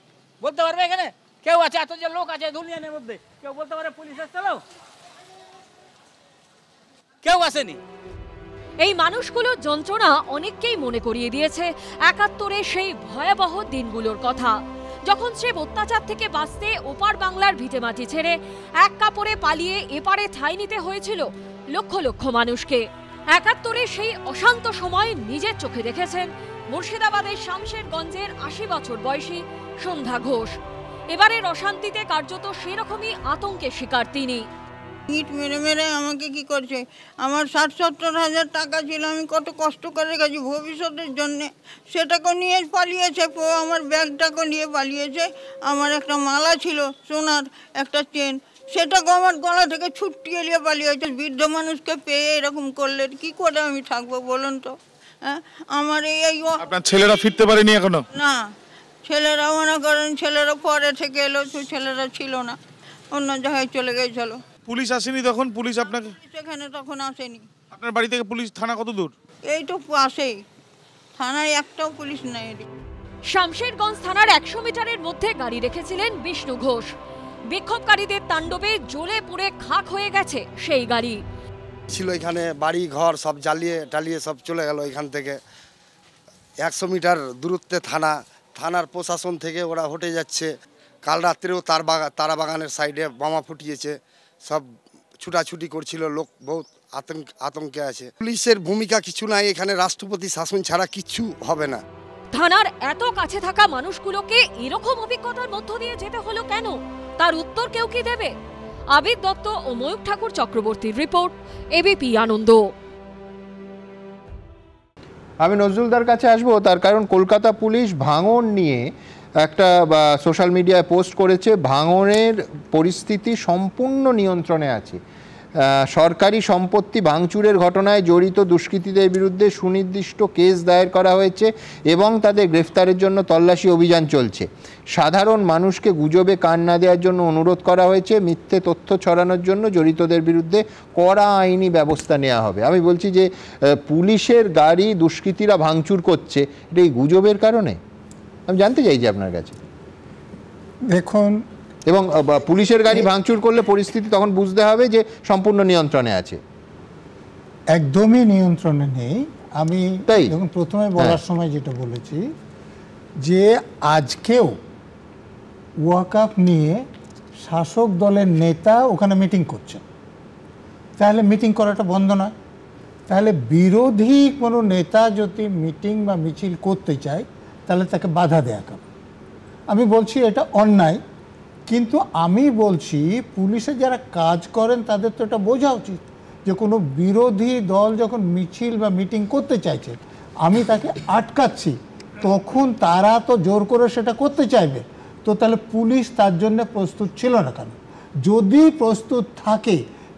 বলতে পারবে এখানে কেউ আছে? এত যে লোক আছে দুনিয়ার মধ্যে, কেউ বলতে পারে পুলিশ এসেছিল? কেউ আসেনি। এই মানুষগুলোর যন্ত্রণা অনেককেই মনে করিয়ে দিয়েছে ৭১-এর সেই ভয়াবহ দিনগুলোর কথা, যখন সে অত্যাচার থেকে বাঁচতে ওপার বাংলার ভিটেমাটি ছেড়ে এক কাপড়ে পালিয়ে এপারে ঠাঁই নিতে হয়েছিল লক্ষ লক্ষ মানুষকে। ৭১-এর সেই অশান্ত সময় নিজের চোখে দেখেছেন মুর্শিদাবাদের শামশেরগঞ্জের ৮০ বছর বয়সী সন্ধ্যা ঘোষ। এবারের অশান্তিতে কার্যত সেরকমই আতঙ্কের শিকার তিনি। ইট মেরে মেরে আমাকে কি করছে, আমার ৬০-৭০ হাজার টাকা ছিল, আমি কত কষ্ট করে গেছি ভবিষ্যতের জন্যে, সেটাকে নিয়ে পালিয়েছে। আমার ব্যাগটাকে নিয়ে পালিয়েছে। আমার একটা মালা ছিল সোনার, একটা চেন, সেটাকে আমার গলা থেকে ছুটিয়ে নিয়ে পালিয়েছে। বৃদ্ধ মানুষকে পেয়ে এরকম করলে কি করে আমি থাকবো বলুন তো? হ্যাঁ, আমার এই আপনার ছেলেরা ফিরতে পারেনি এখনো? না, ছেলেরা মনে করেন ছেলেরা পরে থেকে এলো, ছেলেরা ছিল না, অন্য জায়গায় চলে গেছিল। পুলিশ আসেনি তখন? পুলিশ আপনাকে সেখানে তখন আসেনি। আপনার বাড়ি থেকে পুলিশ থানা কত দূর? এই তো পাশেই, থানায় একটাও পুলিশ নেই। শামশেরগঞ্জ থানার ১০০ মিটারের মধ্যে গাড়ি রেখেছিলেন বিষ্ণু ঘোষ। বিক্ষোভকারীদের তাণ্ডবে জ্বলে পুড়ে খাক হয়ে গেছে সেই গাড়ি। ছিল এখানে বাড়ি ঘর সব জ্বালিয়ে টালিয়ে সব চলে গেল এখান থেকে। ১০০ মিটার দূরত্বে থানা, থানার প্রশাসন থেকে ওরা হটে যাচ্ছে। কাল রাত্রেও তারা বাগানের সাইডে বোমা ফুটিয়েছে, সব ছুটাছুটি করছিল, লোক বহুত আতঙ্কে আছে। পুলিশের ভূমিকা কিছু নাই এখানে, রাষ্ট্রপতি শাসন ছাড়া কিচ্ছু হবে না। থানার এত কাছে থাকা মানুষগুলোকে এরকম অভিজ্ঞতার মধ্য দিয়ে যেতে হলো কেন, তার উত্তর কেউ কি দেবে? আবির দত্ত ও ময়ূক ঠাকুর চক্রবর্তীর রিপোর্ট, এবিপি আনন্দ। আমি নজরুলদার কাছে আসবো, তার কারণ কলকাতা পুলিশ ভাঙন নিয়ে একটা সোশ্যাল মিডিয়ায় পোস্ট করেছে। ভাঙনের পরিস্থিতি সম্পূর্ণ নিয়ন্ত্রণে আছে। সরকারি সম্পত্তি ভাঙচুরের ঘটনায় জড়িত দুষ্কৃতীদের বিরুদ্ধে সুনির্দিষ্ট কেস দায়ের করা হয়েছে এবং তাদের গ্রেফতারের জন্য তল্লাশি অভিযান চলছে। সাধারণ মানুষকে গুজবে কান না দেওয়ার জন্য অনুরোধ করা হয়েছে। মিথ্যে তথ্য ছড়ানোর জন্য জড়িতদের বিরুদ্ধে কড়া আইনি ব্যবস্থা নেওয়া হবে। আমি বলছি যে পুলিশের গাড়ি দুষ্কৃতীরা ভাঙচুর করছে, এটা এই গুজবের কারণে? আমি জানতে চাইছি আপনার কাছে। দেখুন, এবং পুলিশের গাড়ি ভাঙচুর করলে পরিস্থিতি তখন বুঝতে হবে যে সম্পূর্ণ নিয়ন্ত্রণে আছে। একদমই নিয়ন্ত্রণে নেই। আমি যখন প্রথমে বলার সময় যেটা বলেছি যে আজকেও ওয়াকআপ নিয়ে শাসক দলের নেতা ওখানে মিটিং করছেন, তাহলে মিটিং করাটা বন্ধ নয়। তাহলে বিরোধী কোনো নেতা যদি মিটিং বা মিছিল করতে চায় তাহলে তাকে বাধা দেয়া কেন? আমি বলছি এটা অন্যায়, কিন্তু আমি বলছি পুলিশে যারা কাজ করেন তাদের তো এটা বোঝা উচিত যে কোনো বিরোধী দল যখন মিছিল বা মিটিং করতে চাইছে, আমি তাকে আটকাচ্ছি, তখন তারা তো জোর করে সেটা করতে চাইবে। তো তাহলে পুলিশ তার জন্য প্রস্তুত ছিল না কেন? যদি প্রস্তুত থাকে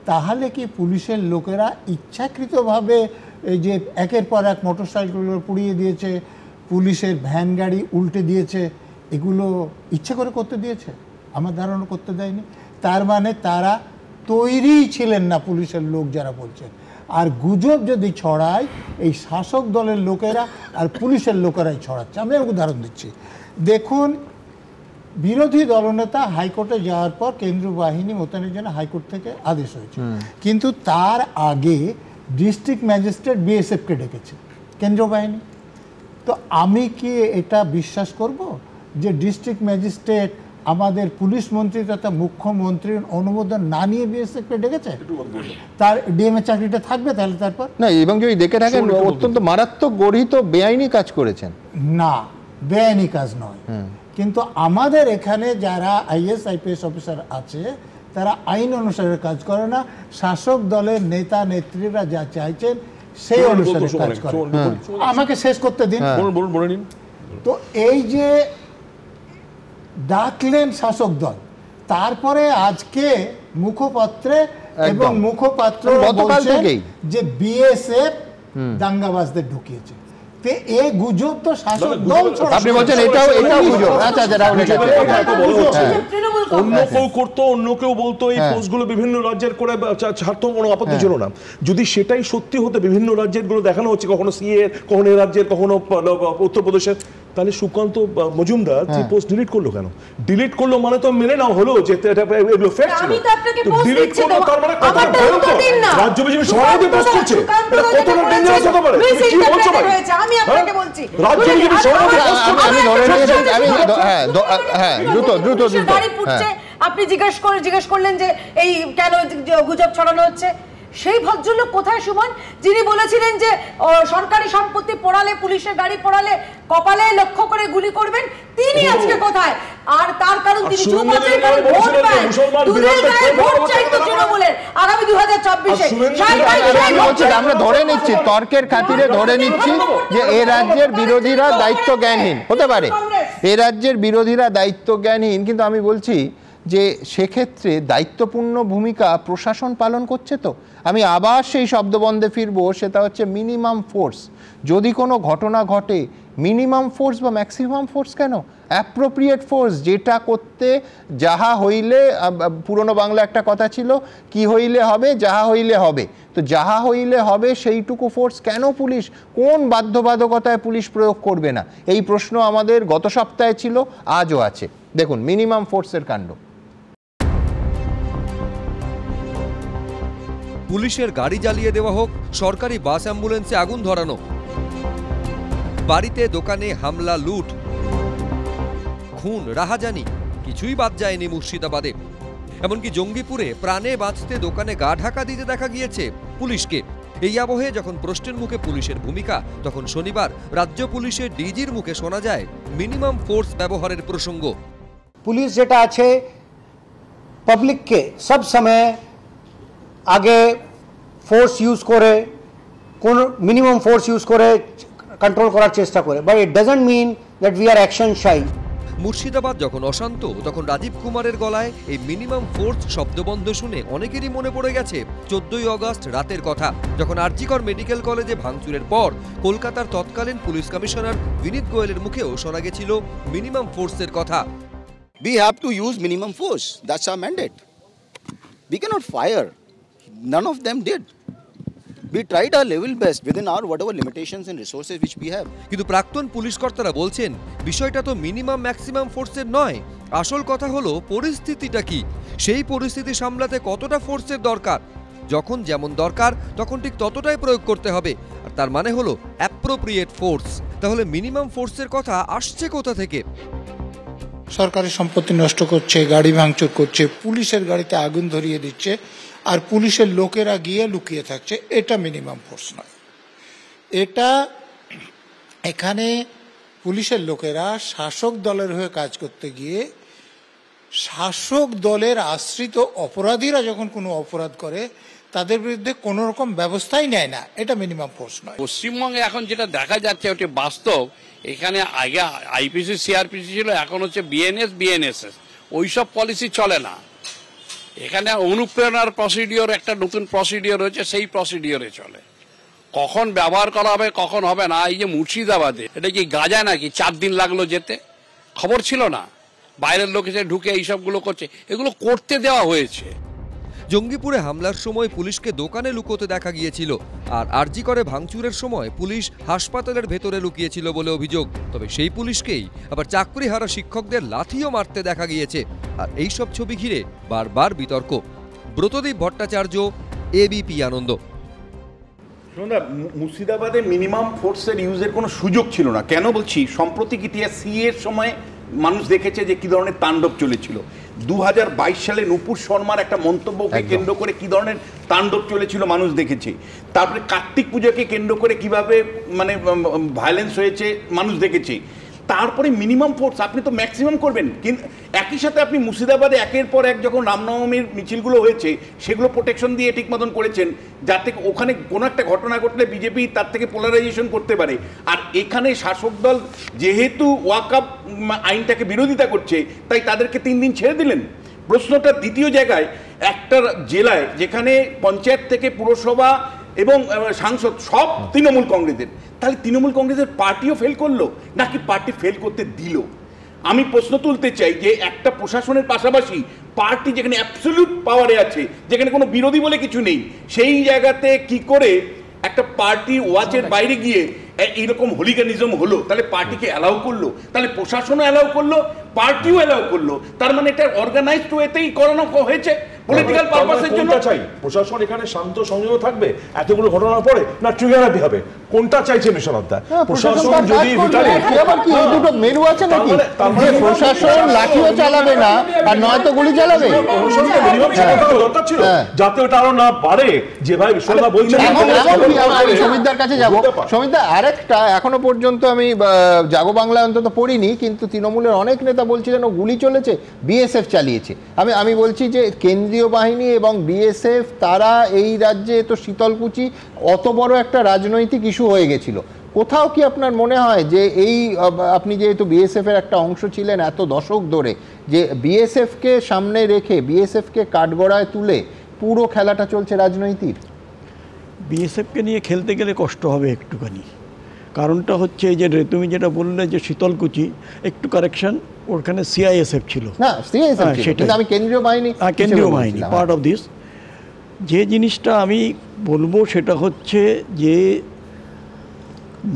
তাহলে কি পুলিশের লোকেরা ইচ্ছাকৃতভাবে এই যে একের পর এক মোটরসাইকেলগুলো পুড়িয়ে দিয়েছে, পুলিশের ভ্যান গাড়ি উল্টে দিয়েছে, এগুলো ইচ্ছে করে করতে দিয়েছে? আমার ধারণা করতে দেয়নি। তার মানে তারা তৈরি ছিলেন না পুলিশের লোক যারা বলছেন। আর গুজব যদি ছড়ায় এই শাসক দলের লোকেরা আর পুলিশের লোকেরাই ছড়াচ্ছে। আমি এক উদাহরণ দিচ্ছি। দেখুন, বিরোধী দলনেতা হাইকোর্টে যাওয়ার পর কেন্দ্রীয় বাহিনী মোতায়েনের জন্য হাইকোর্ট থেকে আদেশ হয়েছে, কিন্তু তার আগে ডিস্ট্রিক্ট ম্যাজিস্ট্রেট বিএসএফকে ডেকেছে কেন্দ্রীয় বাহিনী। তো আমি কি এটা বিশ্বাস করব যে ডিস্ট্রিক্ট ম্যাজিস্ট্রেট আমাদের পুলিশ মন্ত্রী তথা মুখ্যমন্ত্রীর অনুমোদন না নিয়ে বিএসএফকে ডেকেছে? তার ডিএমএ চাকরিটা থাকবে তাহলে তারপর না? এবং যদি দেখে থাকেন অত্যন্ত মারাত্মক গঠিত বেআইনি কাজ করেছেন। না, বেআইনি কাজ নয়, কিন্তু আমাদের এখানে যারা আইএস আইপিএস অফিসার আছে তারা আইন অনুসারে কাজ করে না। শাসক দলের নেতা নেত্রীরা যা চাইছেন সেই অনুসারে কাজ করে। আমাকে শেষ করতে দিন। তো এই যে ডাকলেন শাসক দল, তারপরে আজকে মুখপত্রে এবং মুখপাত্র বলছেন যে বিএসএফ দাঙ্গাবাজদের ঢুকিয়েছে। এ গুজব তো শাসক দল আপনি বলছেন এটাও গুজব। আচ্ছা অন্য কেউ করতো, অন্য কেউ বলতো, এই পোস্টগুলো বিভিন্ন রাজ্যের করে ছাড়তো, কোনো আপত্তি ছিল না। যদি সেটাই সত্যি হতো, বিভিন্ন রাজ্যের গুলো দেখানো হচ্ছে, কখনো সিএ, কখনো এ রাজ্যের, কখনো উত্তরপ্রদেশের, তাহলে সুকান্ত মজুমদার যে পোস্ট ডিলিট করলো কেন? ডিলিট করলো মানে তো মেনে নাও হলো যে এগুলো ফেক ছিল। ডিলিট করলো তার মানে কথা বলতো রাজ্য বিজেপি সভাপতি পোস্ট করছে, কতটা ডেঞ্জারাস হতে পারে? কি বলছো ভাই? আমি আপনাকে বলছি রাজ্য বিজেপি সভাপতি পোস্ট করছে, আমি ধরে নিয়েছি, আমি হ্যাঁ দ্রুত আপনি জিজ্ঞেস করলেন যে এই কেন গুজব ছড়ানো হচ্ছে। সেই ভদ্রলোক কোথায় সুমন, যিনি বলেছিলেন যে সরকারি সম্পত্তি পোড়ালে, পুলিশের গাড়ি পোড়ালে কপালে লক্ষ্য করে গুলি করবেন, তিনি আজকে কোথায়? আর তার কারণ তিনি চুপ আছেন, কারণ ভোট পায়, দুধের গায়ে ভোট চাইতো তৃণমূলের আগামী 2024-এ। আমরা ধরে নিচ্ছি, তর্কের খাতিরে ধরে নিচ্ছি যে এ রাজ্যের বিরোধীরা দায়িত্ব জ্ঞানহীন হতে পারে, এ রাজ্যের বিরোধীরা দায়িত্ব জ্ঞানহীন, কিন্তু আমি বলছি যে সেক্ষেত্রে দায়িত্বপূর্ণ ভূমিকা প্রশাসন পালন করছে। তো আমি আবার সেই শব্দবন্ধে ফিরবো, সেটা হচ্ছে মিনিমাম ফোর্স। যদি কোনো ঘটনা ঘটে, মিনিমাম ফোর্স বা ম্যাক্সিমাম ফোর্স কেন, অ্যাপ্রোপ্রিয়েট ফোর্স, যেটা করতে যাহা হইলে, পুরনো বাংলা একটা কথা ছিল, কি হইলে হবে, যাহা হইলে হবে। তো যাহা হইলে হবে সেইটুকু ফোর্স কেন পুলিশ, কোন বাধ্যবাধকতায় পুলিশ প্রয়োগ করবে না? এই প্রশ্ন আমাদের গত সপ্তাহে ছিল, আজও আছে। দেখুন মিনিমাম ফোর্সের কাণ্ড। পুলিশের গাড়ি জ্বালিয়ে দেওয়া হোক, সরকারি বাস অ্যাম্বুলেন্সে আগুন ধরানো, বাড়িতে দোকানে হামলা, লুট, খুন, রাহাজানি, কিছুই বাদ যায়নি মুর্শিদাবাদে। এমনকি জঙ্গিপুরে প্রাণে বাঁচতে দোকানে গা ঢাকা দিতে দেখা গিয়েছে পুলিশকে। এই আবহে যখন প্রশ্নের মুখে পুলিশের ভূমিকা, তখন শনিবার রাজ্য পুলিশের ডিজির মুখে শোনা যায় মিনিমাম ফোর্স ব্যবহারের প্রসঙ্গ। পুলিশ যেটা আছে পাবলিককে সব সময় আগে ফোর্স ইউজ করে, কোন মিনিমাম ফোর্স ইউজ করে কন্ট্রোল করার চেষ্টা করে, but it doesn't mean that we are action shy. Murshidabad যখন অশান্ত, তখন রাজীব কুমারের গলায় এই মিনিমাম ফোর্স শব্দবন্ধ শুনে অনেকেরই মনে পড়ে গেছে 14ই আগস্ট রাতের কথা, যখন আরজিকর মেডিকেল কলেজে ভাঙচুরের পর কলকাতার তৎকালীন পুলিশ কমিশনার বিনীত গোয়েলের মুখেও শোনা গেছিল মিনিমাম ফোর্সের কথা। We have to use minimum force. That's our mandate. We cannot fire. None of them did. We tried our level best within our whatever limitations and resources which we have. কিন্তু প্রাক্তন police কর্তারা বলছেন বিষয়টা তো minimum maximum ফোর্সের নয়, আসল কথা হলো পরিস্থিতিটা কি, সেই পরিস্থিতি সামলাতে কতটা ফোর্সের দরকার, যখন যেমন দরকার তখন ঠিক ততটাই প্রয়োগ করতে হবে, আর তার মানে হলো অ্যাপ্রোপ্রিয়েট ফোর্স। তাহলে মিনিমাম ফোর্সের কথা আসছে কোথা থেকে? সরকারি সম্পত্তি নষ্ট করছে, গাড়ি ভাঙচুর করছে, পুলিশের গাড়িতে আগুন ধরিয়ে দিচ্ছে, আর পুলিশের লোকেরা গিয়ে লুকিয়ে থাকছে, এটা মিনিমাম ফোর্স নয়। এটা এখানে পুলিশের লোকেরা শাসক দলের হয়ে কাজ করতে গিয়ে শাসক দলের আশ্রিত অপরাধীরা যখন কোনো অপরাধ করে তাদের বিরুদ্ধে কোনো রকম ব্যবস্থাই নেয় না, এটা মিনিমাম ফোর্স নয়। পশ্চিমবঙ্গে এখন যেটা দেখা যাচ্ছে ওটা বাস্তব। এখানে আগে আইপিসি সিআরপিসি ছিল, এখন হচ্ছে বিএনএসএস, ওইসব পলিসি চলে না। এখানে অনুপ্রেরণার প্রসিডিওর একটা নতুন প্রসিডিওর হয়েছে, সেই প্রসিডিওরে চলে। কখন ব্যবহার করা হবে কখন হবে না। এই যে মুর্শিদাবাদে এটা কি গাজা নাকি 4 দিন লাগলো যেতে, খবর ছিল না? বাইরের লোক এসে ঢুকে এইসবগুলো করছে, এগুলো করতে দেওয়া হয়েছে। জঙ্গিপুরে হামলার সময় পুলিশকে দোকানে লুকোতে দেখা গিয়েছিল, আর আরজি করে ভাঙচুরের সময় পুলিশ হাসপাতালের ভেতরে লুকিয়েছিল বলে অভিযোগ। তবে সেই পুলিশকেই আবার চাকরিহারা শিক্ষকদের লাথিও মারতে দেখা গিয়েছে। আর এইসব ছবি ঘিরে বারবার বিতর্ক। ব্রতদীপ ভট্টাচার্য, এবিপি আনন্দ। মুর্শিদাবাদে মিনিমাম ফোর্সের ইউজের কোনো সুযোগ ছিল না। কেন বলছি, সাম্প্রতিক ইতিহাস সিএর সময় মানুষ দেখেছে যে কি ধরনের তাণ্ডব চলেছিল। 2022 সালে নূপুর শর্মার একটা মন্তব্যকে কেন্দ্র করে কি ধরনের তাণ্ডব চলেছিল মানুষ দেখেছে। তারপরে কার্তিক পূজাকে কেন্দ্র করে কিভাবে মানে ভায়োলেন্স হয়েছে মানুষ দেখেছে। তারপরে মিনিমাম ফোর্স আপনি তো ম্যাক্সিমাম করবেন, কিন্তু একই সাথে আপনি মুর্শিদাবাদে একের পর এক যখন রামনবমীর মিছিলগুলো হয়েছে সেগুলো প্রোটেকশন দিয়ে ঠিক মতন করেছেন, যাতে ওখানে কোনো একটা ঘটনা ঘটলে বিজেপি তার থেকে পোলারাইজেশন করতে পারে। আর এখানে শাসক দল যেহেতু ওয়াকআপ আইনটাকে বিরোধিতা করছে, তাই তাদেরকে 3 দিন ছেড়ে দিলেন। প্রশ্নটা দ্বিতীয় জায়গায়, একটা জেলায় যেখানে পঞ্চায়েত থেকে পুরসভা এবং সাংসদ সব তৃণমূল কংগ্রেসের, তাহলে তৃণমূল কংগ্রেসের পার্টিও ফেল করলো নাকি পার্টি ফেল করতে দিল? আমি প্রশ্ন তুলতে চাই যে একটা প্রশাসনের পাশাপাশি পার্টি যেখানে অ্যাবসলিউট পাওয়ারে আছে, যেখানে কোনো বিরোধী বলে কিছু নেই, সেই জায়গাতে কি করে একটা পার্টি ওয়াচের বাইরে গিয়ে এইরকম হোলিগানিজম হলো? তাহলে পার্টিকে অ্যালাউ করলো, তাহলে প্রশাসনও অ্যালাউ করলো, পার্টিও অ্যালাউ করলো, তার মানে এটা অর্গানাইজড ওয়েতেই করানো হয়েছে পলিটিক্যাল পারপাসের জন্য। চাই প্রশাসন এখানে শান্ত সংযত থাকবে এতগুলো ঘটনার পরে, না ট্রিগারাপি হবে? কোনটা চাইছে মিশন অফ দ্য প্রশাসন? যদি আবার কি এই দুটো মেরু আছে নাকি? প্রশাসন লাঠিও চালাবে না আর নয়তো গুলি চালাবে? দরকার ছিল যাতে ওটা আরো না বাড়ে, যেভাবে বিশ্বনাথ বলছেন। আমি সমিতদার কাছে যাব। সমিতদা, আরেকটা এখনো পর্যন্ত আমি জাগো বাংলা অন্তত পড়িনি, কিন্তু তৃণমূলের অনেক নেতা বলছিলেন ও গুলি চলেছে, বিএসএফ চালিয়েছে। আমি বলছি যে কেন্দ্রীয় বাহিনী এবং বিএসএফ তারা এই রাজ্যে তো শীতলকুচি অত বড় একটা রাজনৈতিক ইস্যু হয়ে গেছিল, কোথাও কি আপনার মনে হয় যে এই আপনি যেহেতু বিএসএফ এর একটা অংশ ছিলেন এত দশক ধরে, যে বিএসএফ কে সামনে রেখে বিএসএফ কে কাঠগড়ায় তুলে পুরো খেলাটা চলছে রাজনৈতিক? বিএসএফকে নিয়ে খেলতে গেলে কষ্ট হবে একটুখানি। কারণটা হচ্ছে যে তুমি যেটা বললে যে শীতলকুচি, একটু কারেকশন, ওখানে সিআইএসএফ ছিল না, সিআইএসএফ ছিল, কিন্তু আমি কেন্দ্রীয় বাহিনী, কেন্দ্রীয় বাহিনী পার্ট অফ দিস। যে জিনিসটা আমি বলবো সেটা হচ্ছে যে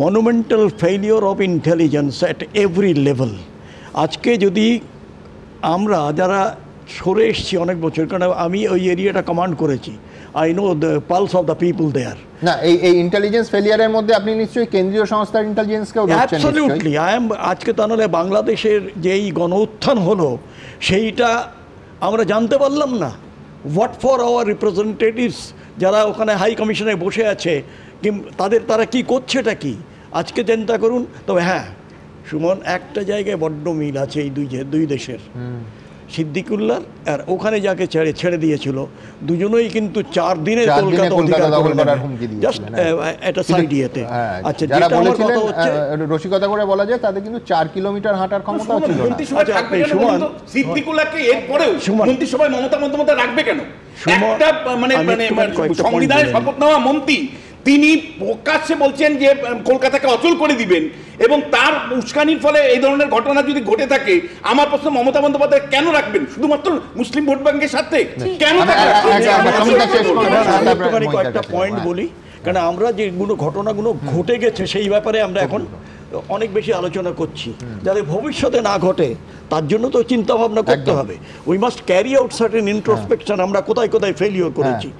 monumental failure of intelligence at every level. আজকে যদি আমরা যারা সরে এসেছি অনেক বছর, কারণ আমি ওই এরিয়াটা কমান্ড করেছি, I know the pulse of the people there. না, এই ইন্টেলিজেন্স ফেলিয়ারের মধ্যে আপনি নিশ্চয়ই কেন্দ্রীয় সংস্থার ইন্টেলিজেন্সকেও ধরছেন। অ্যাবসলিউটলি। আজকে তাহলে বাংলাদেশের যেই গণ উত্থান হলো সেইটা আমরা জানতে পারলাম না। হোয়াট ফর আওয়ার রিপ্রেজেন্টেটিভস যারা ওখানে হাই কমিশনে বসে আছে, তারা কি করছেটা কি আজকে চিন্তা করুন। তবে হ্যাঁ সুমন, একটা জায়গায় বড্ড মিল আছে এই দুই দেশের, সিদ্দিকুল্লাহ আর ওখানে যাকে ছেড়ে দিয়েছিল, দুজনেই কিন্তু 4 দিনে কলকাতা দখল করার হুমকি দিয়েছিল। জাস্ট একটা সাইড ইয়েতে। আচ্ছা, যারা বলেছিলেন রসিকতা করে বলা যায় তাদের কিন্তু 4 কিলোমিটার হাঁটার ক্ষমতাও ছিল না। সুমন, সিদ্দিকুল্লাহকে এরপরেও মন্ত্রিসভায় মমতা বন্দ্যোপাধ্যায় রাখবে কেন? একটা মানে সংবিধানের শপথ নেওয়া মন্ত্রী, তিনি প্রকাশ্যে বলছেন যে কলকাতাকে অচল করে দিবেন, এবং তার উস্কানির ফলে এই ধরনের ঘটনা যদি ঘটে থাকে, আমার প্রশ্ন মমতা বন্দ্যোপাধ্যায় কেন রাখবেন? শুধুমাত্র মুসলিম ভোট ব্যাংকের সাথে কেন? একটা পয়েন্ট বলি, কারণ আমরা যেগুলো ঘটনাগুলো ঘটে গেছে সেই ব্যাপারে আমরা এখন অনেক বেশি আলোচনা করছি, যাতে ভবিষ্যতে না ঘটে তার জন্য তো চিন্তা ভাবনা করতে হবে। We must carry out certain introspection, আমরা কোথায় কোথায় ফেলিওর করেছি।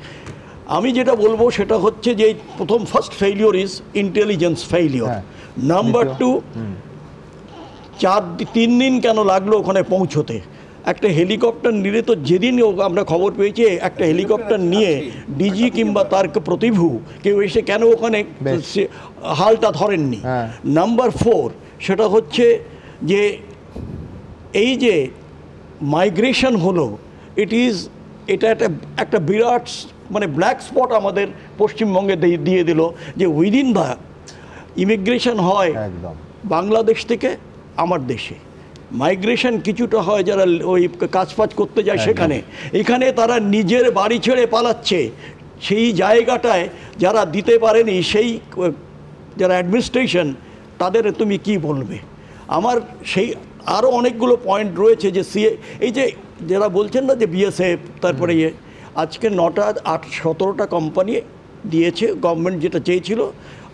আমি যেটা বলবো সেটা হচ্ছে যে প্রথম first failure is intelligence failure. Number 2, 3 দিন কেন লাগলো ওখানে পৌঁছতে? একটা হেলিকপ্টার নিলে তো, যেদিন আমরা খবর পেয়েছি একটা হেলিকপ্টার নিয়ে ডিজি কিংবা তার প্রতিভু কেউ এসে কেন ওখানে হালটা ধরেননি। নাম্বার 4, সেটা হচ্ছে যে এই যে মাইগ্রেশন হলো, এটা একটা বিরাট মানে ব্ল্যাক স্পট আমাদের পশ্চিমবঙ্গে দিয়ে দিল, যে উইদিন দ্য ইমিগ্রেশন হয় বাংলাদেশ থেকে আমার দেশে, মাইগ্রেশন কিছুটা হয় যারা ওই কাজফাজ করতে যায় সেখানে, এখানে তারা নিজের বাড়ি ছেড়ে পালাচ্ছে। সেই জায়গাটায় যারা দিতে পারেনি, সেই যারা অ্যাডমিনিস্ট্রেশন, তাদের তুমি কি বলবে? আমার সেই আরও অনেকগুলো পয়েন্ট রয়েছে যে এই যে যারা বলছেন না যে বিএসএফ, তারপরে আজকে 9টা 17টা দিয়েছে গভর্নমেন্ট, যেটা চেয়েছিল,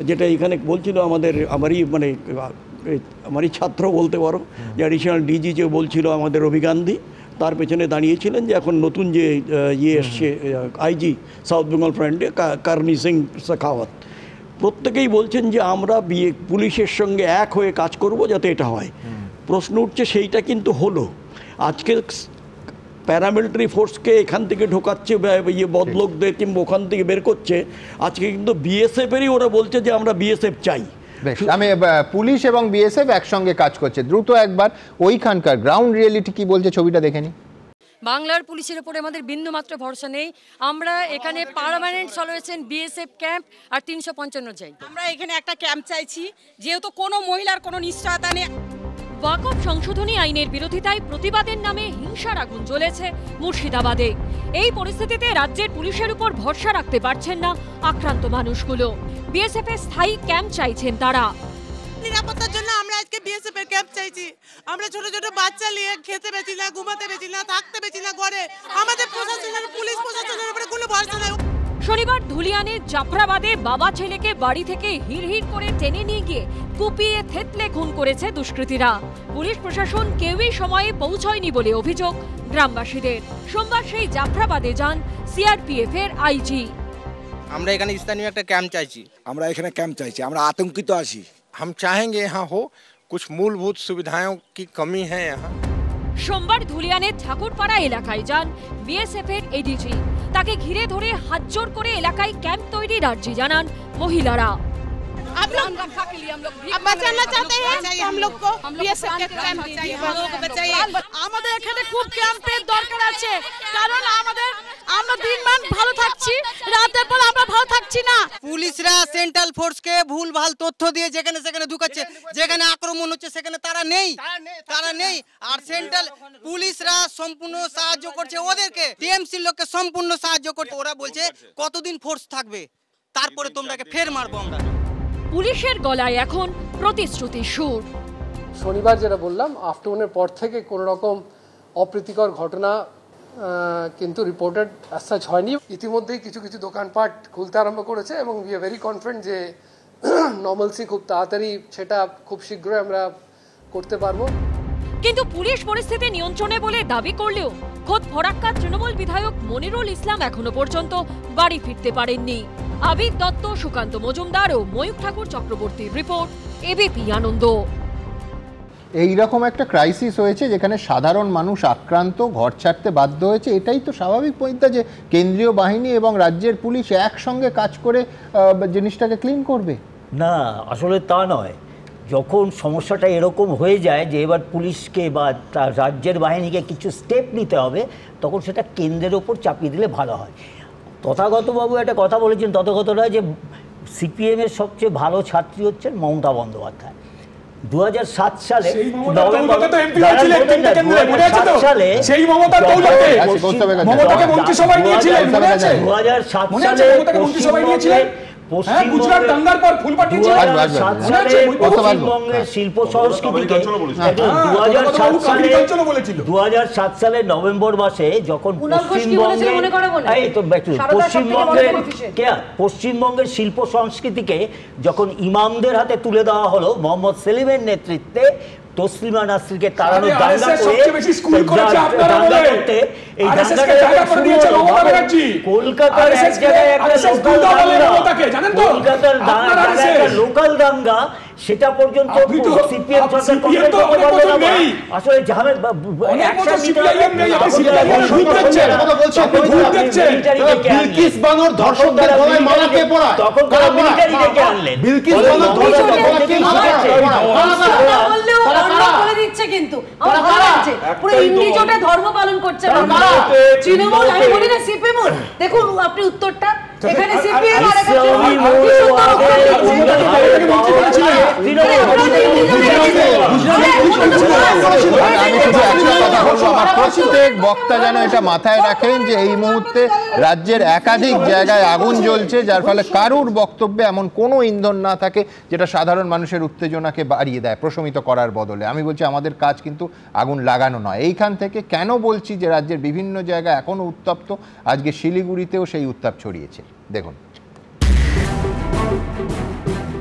যেটা এখানে বলছিল আমারই ছাত্র বলতে পারো, যে অ্যাডিশনাল ডিজি যে বলছিল আমাদের রবি গান্ধী, তার পেছনে দাঁড়িয়েছিলেন যে এখন নতুন যে এসছে আইজি সাউথ বেঙ্গল ফ্রন্টে কারনি সিং শেখাওয়াত, প্রত্যেকেই বলছেন যে আমরা পুলিশের সঙ্গে এক হয়ে কাজ করব যাতে এটা হয়। প্রশ্ন উঠছে সেইটা কিন্তু হলো। আজকে প্যারামিলিটারি ফোর্সকে এখান থেকে ঢোকাচ্ছে বদলোকদের, কিংবা ওখান থেকে বের করছে। আজকে কিন্তু বিএসএফেরই ওরা বলছে যে আমরা বিএসএফ চাই। আমি পুলিশ এবং বিএসএফ একসঙ্গে কাজ করছে। দ্রুত একবার ওইখানকার গ্রাউন্ড রিয়েলিটি কি বলছে ছবিটা দেখে নি। বাংলার পুলিশের উপরে আমাদের বিন্দুমাত্র ভরসা নেই। আমরা এখানে পার্মানেন্ট সলিউশন বিএসএফ ক্যাম্প আর 355 চাই। আমরা এখানে একটা ক্যাম্প চাইছি, যেহেতু কোনো মহিলার কোনো নিশ্চয়তা নেই। ওয়াকফ সংশোধনী আইনের বিরোধিতায় প্রতিবাদের নামে হিংসার আগুন জ্বলেছে মুর্শিদাবাদে। এই পরিস্থিতিতে রাজ্যের পুলিশের উপর ভরসা রাখতে পারছেন না আক্রান্ত মানুষগুলো। বিএসএফ এর স্থায়ী ক্যাম্প চাইছেন তারা। নিরাপত্তার জন্য আমরা আজকে বিএসএফ এর ক্যাম্প চাইছি। আমরা ছোট ছোট বাচ্চা নিয়ে খেতে পেছি না, ঘুমাতে পেছি না, থাকতে পেছি না ঘরে। আমাদের প্রশাসনের, পুলিশ প্রশাসনের উপরে কোনো ভরসা নাই। শনিবার ধুলিয়ানের জাফরাবাদে বাবা ছেলেকে বাড়ি থেকে হিড়হিড় করে টেনে নিয়ে গিয়ে কুপিয়ে থেতলে খুন করেছে দুষ্কৃতীরা। পুলিশ প্রশাসন কেউই সময়ে পৌঁছয়নি বলে অভিযোগ গ্রামবাসীদের। সোমবার সেই জাফরাবাদে যান সিআরপিএফ এর আইজি। আমরা এখানে স্থানীয় একটা ক্যাম্প চাইছি। আমরা এখানে ক্যাম্প চাইছি, আমরা আতঙ্কিত আছি। हम चाहेंगे यहाँ हो, कुछ मूलभूत सुविधाओं की कमी है यहाँ। সোমবার ধুলিয়ানের ঠাকুরপাড়া এলাকায় যান বিএসএফ এর এডিজি। তাকে ঘিরে ধরে হাতজোড় করে এলাকায় ক্যাম্প তৈরির আর্জি জানান মহিলারা। आप लोग बचाना चाहते हैं हम लोग को, बीएसएफ के कैंप चाहिए, हम लोग को बचाइए। আমাদের এখানে খুব ক্যাম্পের দরকার আছে, কারণ আমরা দিনমান ভালো থাকছি, রাতের পর আমরা ভালো থাকছি না। পুলিশরা সেন্ট্রাল ফোর্সকে ভুলভাল তথ্য দিয়ে যেখানে সেখানে ঢুকাচ্ছে, যেখানে আক্রমণ হচ্ছে সেখানে তারা নেই। আর সেন্ট্রাল পুলিশরা সম্পূর্ণ সাহায্য করছে ওদেরকে, টিএমসি লোককে সম্পূর্ণ সাহায্য করছে। ওরা বলছে কতদিন ফোর্স থাকবে, তারপরে তোমরাকে ফের মারবো আমরা। পুলিশের গলায় এখন প্রতিশ্রুতির সুর। শনিবার যেটা বললাম, আফটারনুনের পর থেকে কোনো রকম অপ্রীতিকর ঘটনা কিন্তু রিপোর্টেড অ্যাজ সাচ হয়নি। ইতিমধ্যেই কিছু কিছু দোকানপাট খুলতে আরম্ভ করেছে এবং উই আর ভেরি কনফিডেন্ট যে নর্মালসি খুব তাড়াতাড়ি, সেটা খুব শীঘ্রই আমরা করতে পারবো। কিন্তু পুলিশ পরিস্থিতি নিয়ন্ত্রণে বলে দাবি করলেও খোদ ফরাক্কা তৃণমূল বিধায়ক মনিরুল ইসলাম এখনো পর্যন্ত বাড়ি ফিরতে পারেননি। আবির দত্ত, সুকান্ত মজুমদার ও ময়ূখ ঠাকুর চক্রবর্তীর রিপোর্ট, এবিপি আনন্দ। এইরকম একটা ক্রাইসিস হয়েছে যেখানে সাধারণ মানুষ আক্রান্ত, ঘর ছাড়তে বাধ্য হয়েছে। এটাই তো স্বাভাবিক পন্থা যে কেন্দ্রীয় বাহিনী এবং রাজ্যের পুলিশ একসঙ্গে কাজ করে জিনিসটাকে ক্লিন করবে। না, আসলে তা নয়। যখন সমস্যাটা এরকম হয়ে যায় যে এবার পুলিশকে বা রাজ্যের বাহিনীকে কিছু স্টেপ নিতে হবে, তখন সেটা কেন্দ্রের ওপর চাপিয়ে দিলে ভালো হয়। তথাগতবাবু একটা কথা বলেছেন, তথাগতরা যে সিপিএমের সবচেয়ে ভালো ছাত্রী হচ্ছেন মমতা বন্দ্যোপাধ্যায়। 2007 সালে পশ্চিমবঙ্গের শিল্প সংস্কৃতিকে 2007 সালে নভেম্বর মাসে যখন পশ্চিমবঙ্গের শিল্প সংস্কৃতিকে যখন ইমামদের হাতে তুলে দেওয়া হলো মোহাম্মদ সেলিমের নেতৃত্বে, তসলিমা নাসরিনকে তাড়ানোর দাঙ্গা করে এই কলকাতার এক জায়গায় একটা লোকাল দাঙ্গা, সেটা পর্যন্ত সিপিএম আসলে ধর্ম পালন করছে তৃণমূল। আমি বলি না সিপিএম। দেখুন আপনি উত্তরটা এখানে সিপিএম আর প্রত্যেক বক্তা যেন এটা মাথায় রাখেন যে এই মুহূর্তে রাজ্যের একাধিক জায়গায় আগুন জ্বলছে, যার ফলে কারুর বক্তব্যে এমন কোনো ইন্ধন না থাকে যেটা সাধারণ মানুষের উত্তেজনাকে বাড়িয়ে দেয় প্রশমিত করার বদলে। আমি বলছি আমাদের কাজ কিন্তু আগুন লাগানো নয়। এইখান থেকে কেন বলছি যে রাজ্যের বিভিন্ন জায়গায় এখনো উত্তপ্ত, আজকে শিলিগুড়িতেও সেই উত্তাপ ছড়িয়েছে। দেখুন,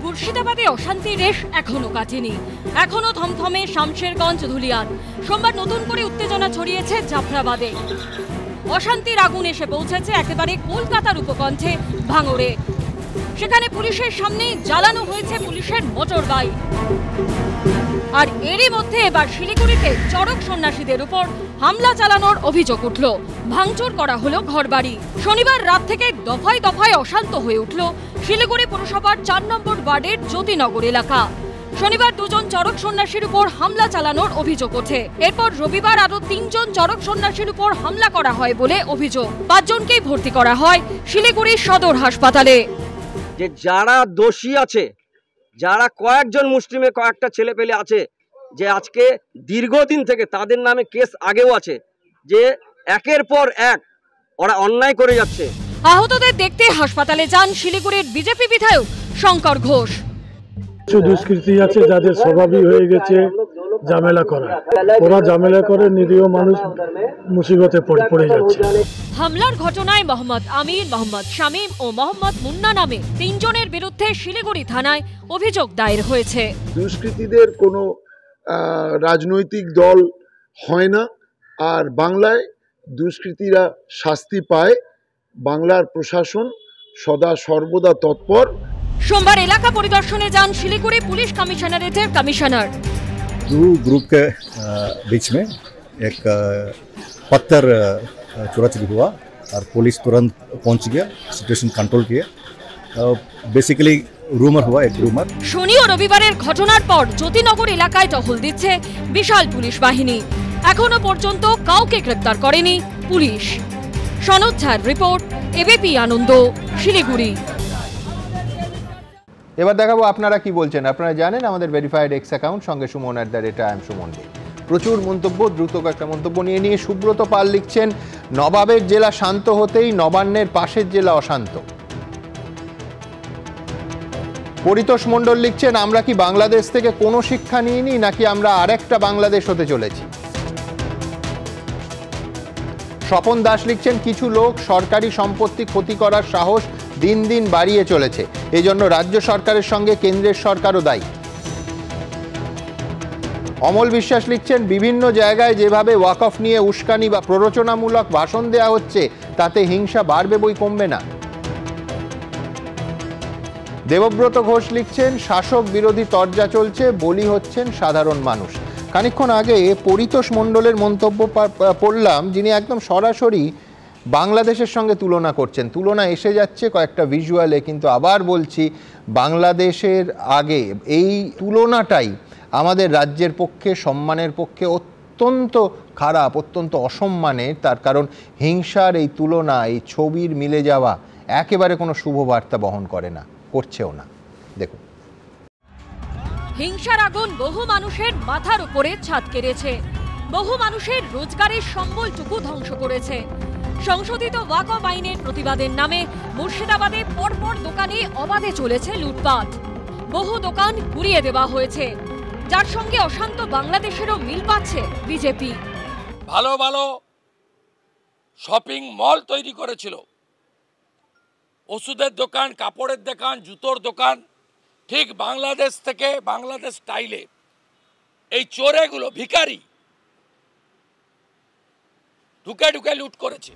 মুর্শিদাবাদে অশান্তির রেশ এখনো কাটেনি, এখনো থমথমে শামশেরগঞ্জ, ধুলিয়ান। সোমবার নতুন করে উত্তেজনা ছড়িয়েছে জাফরাবাদে। অশান্তির আগুন এসে পৌঁছেছে একেবারে কলকাতার উপকণ্ঠে ভাঙড়ে। সেখানে পুলিশের সামনেই জ্বালানো হয়েছে পুলিশের মোটর বাইক। আর এরই মধ্যে এবার শিলিগুড়িতে চড়ক সন্ন্যাসীদের উপর হামলা চালানোর অভিযোগ উঠল, ভাঙচুর করা হলো ঘরবাড়ি। শনিবার রাত থেকে দফায় দফায় অশান্ত হয়ে উঠল শিলিগুড়ি পুরসভার 4 নম্বর ওয়ার্ডের জ্যোতিনগর এলাকা। শনিবার 2 জন চড়ক সন্ন্যাসীর উপর হামলা চালানোর অভিযোগ ওঠে। এরপর রবিবার আরো 3 জন চড়ক সন্ন্যাসীর উপর হামলা করা হয় বলে অভিযোগ। 5 জনকেই ভর্তি করা হয় শিলিগুড়ি সদর হাসপাতালে। যে যারা দোষী আছে, যারা কয়েকজন মুসলিমের কয়েকটা ছেলে পেলে আছে, যে আজকে দীর্ঘদিন থেকে তাদের নামে কেস আগেও আছে, যে একের পর এক ওরা অন্যায় করে যাচ্ছে। আহতদের দেখতে হাসপাতালে যান শিলিগুড়ির বিজেপি বিধায়ক শঙ্কর ঘোষ। কিছু দুষ্কৃতী আছে যাদের স্বভাবই হয়ে গেছে ঝামেলা করা, ওরা ঝামেলা করে নিরীহ মানুষ মুসিবতে পড়ে যাচ্ছে। হামলার ঘটনায় মোহাম্মদ আমির, মোহাম্মদ শামীম ও মোহাম্মদ মুন্না নামে 3 জনের বিরুদ্ধে শিলিগুড়ি থানায় অভিযোগ দায়ের হয়েছে। দুষ্কৃতীদের কোনো রাজনৈতিক দল হয় না, আর বাংলায় দুষ্কৃতীরা শাস্তি পায়। বাংলার প্রশাসন সদা সর্বদা তৎপর। সোমবার এলাকা পরিদর্শনে যান শিলিগুড়ি पुलिस कमिश्नरेटेर कमिश्नर। दो ग्रुप के बीच में एक पत्थर चोरी हुआ और पुलिस तुरंत पहुंच गया, सिचुएशन कंट्रोल किया। बेसिकली रूमर हुआ, एक रूमर। शनि और रविवारेर घटनार पर ज्योतिनगर एलाकाय टहल दिচ্ছে বিশাল পুলিশ বাহিনী। এখনো পর্যন্ত কাউকে গ্রেফতার করেনি পুলিশ। সনদ ঝার রিপোর্ট, এবিপি আনন্দ, শিলিগুড়ি। এবার দেখাবো আপনারা কি বলছেন। আপনারা জানেন আমাদের ভেরিফাইড এক্স অ্যাকাউন্ট সঙ্গে সুমন@IAM সুমন। প্রচুর মন্তব্য, দ্রুত কয়েকটা মন্তব্য নিয়ে সুব্রত পাল লিখছেন, নবাবের জেলা শান্ত হতেই নবান্নের পাশের জেলা অশান্ত। পরিতোষ মণ্ডল লিখছেন, আমরা কি বাংলাদেশ থেকে কোনো শিক্ষা নিইনি, নাকি আমরা আরেকটা বাংলাদেশ হতে চলেছি। স্বপন দাস লিখছেন, কিছু লোক সরকারি সম্পত্তি ক্ষতি করার সাহস দিন দিন বাড়িয়ে চলেছে, এজন্য রাজ্য সরকারের সঙ্গে কেন্দ্রের সরকারও দায়ী। অমল বিশ্বাস লিখছেন, বিভিন্ন জায়গায় যেভাবে ওয়াকফ নিয়ে উস্কানি বা প্ররোচনামূলক ভাষণ দেওয়া হচ্ছে তাতে হিংসা বাড়বে বই কমবে না। দেবব্রত ঘোষ লিখছেন, শাসক বিরোধী তরজা চলছে, বলি হচ্ছেন সাধারণ মানুষ। খানিকক্ষণ আগে পরিতোষ মণ্ডলের মন্তব্য পড়লাম, যিনি একদম সরাসরি বাংলাদেশের সঙ্গে তুলনা করছেন। তুলনা এসে যাচ্ছে কয়েকটা ভিজুয়ালে, কিন্তু আবার বলছি, বাংলাদেশের আগে এই তুলনাটাই আমাদের রাজ্যের পক্ষে, সম্মানের পক্ষে অত্যন্ত খারাপ, অত্যন্ত অসম্মানের। তার কারণ হিংসার এই তুলনা, এই ছবির মিলে যাওয়া একেবারে কোনো শুভ বার্তা বহন করে না, করছেও না। দেখুন, হিংসার আগুন বহু মানুষের মাথার উপরে ছাদ কেড়েছে, বহু মানুষের রোজগারের সম্বলটুকু ধ্বংস করেছে। সংশোধিত ওয়াকফ আইনের প্রতিবাদের নামে মুর্শিদাবাদে পরপর দোকানে অবাধে চলেছে লুটপাট। বহু দোকান ঘুরিয়ে দেওয়া হয়েছে, যার সঙ্গে অশান্ত বাংলাদেশেরও মিল পাচ্ছে বিজেপি। ভালো ভালো শপিং মল তৈরি করেছিল, ওষুধের দোকান, কাপড়ের দোকান, জুতোর দোকান, ঠিক বাংলাদেশ থেকে, বাংলাদেশ স্টাইলে এই চোরেগুলো, ভিখারি ঢুকে ঢুকে লুট করেছে।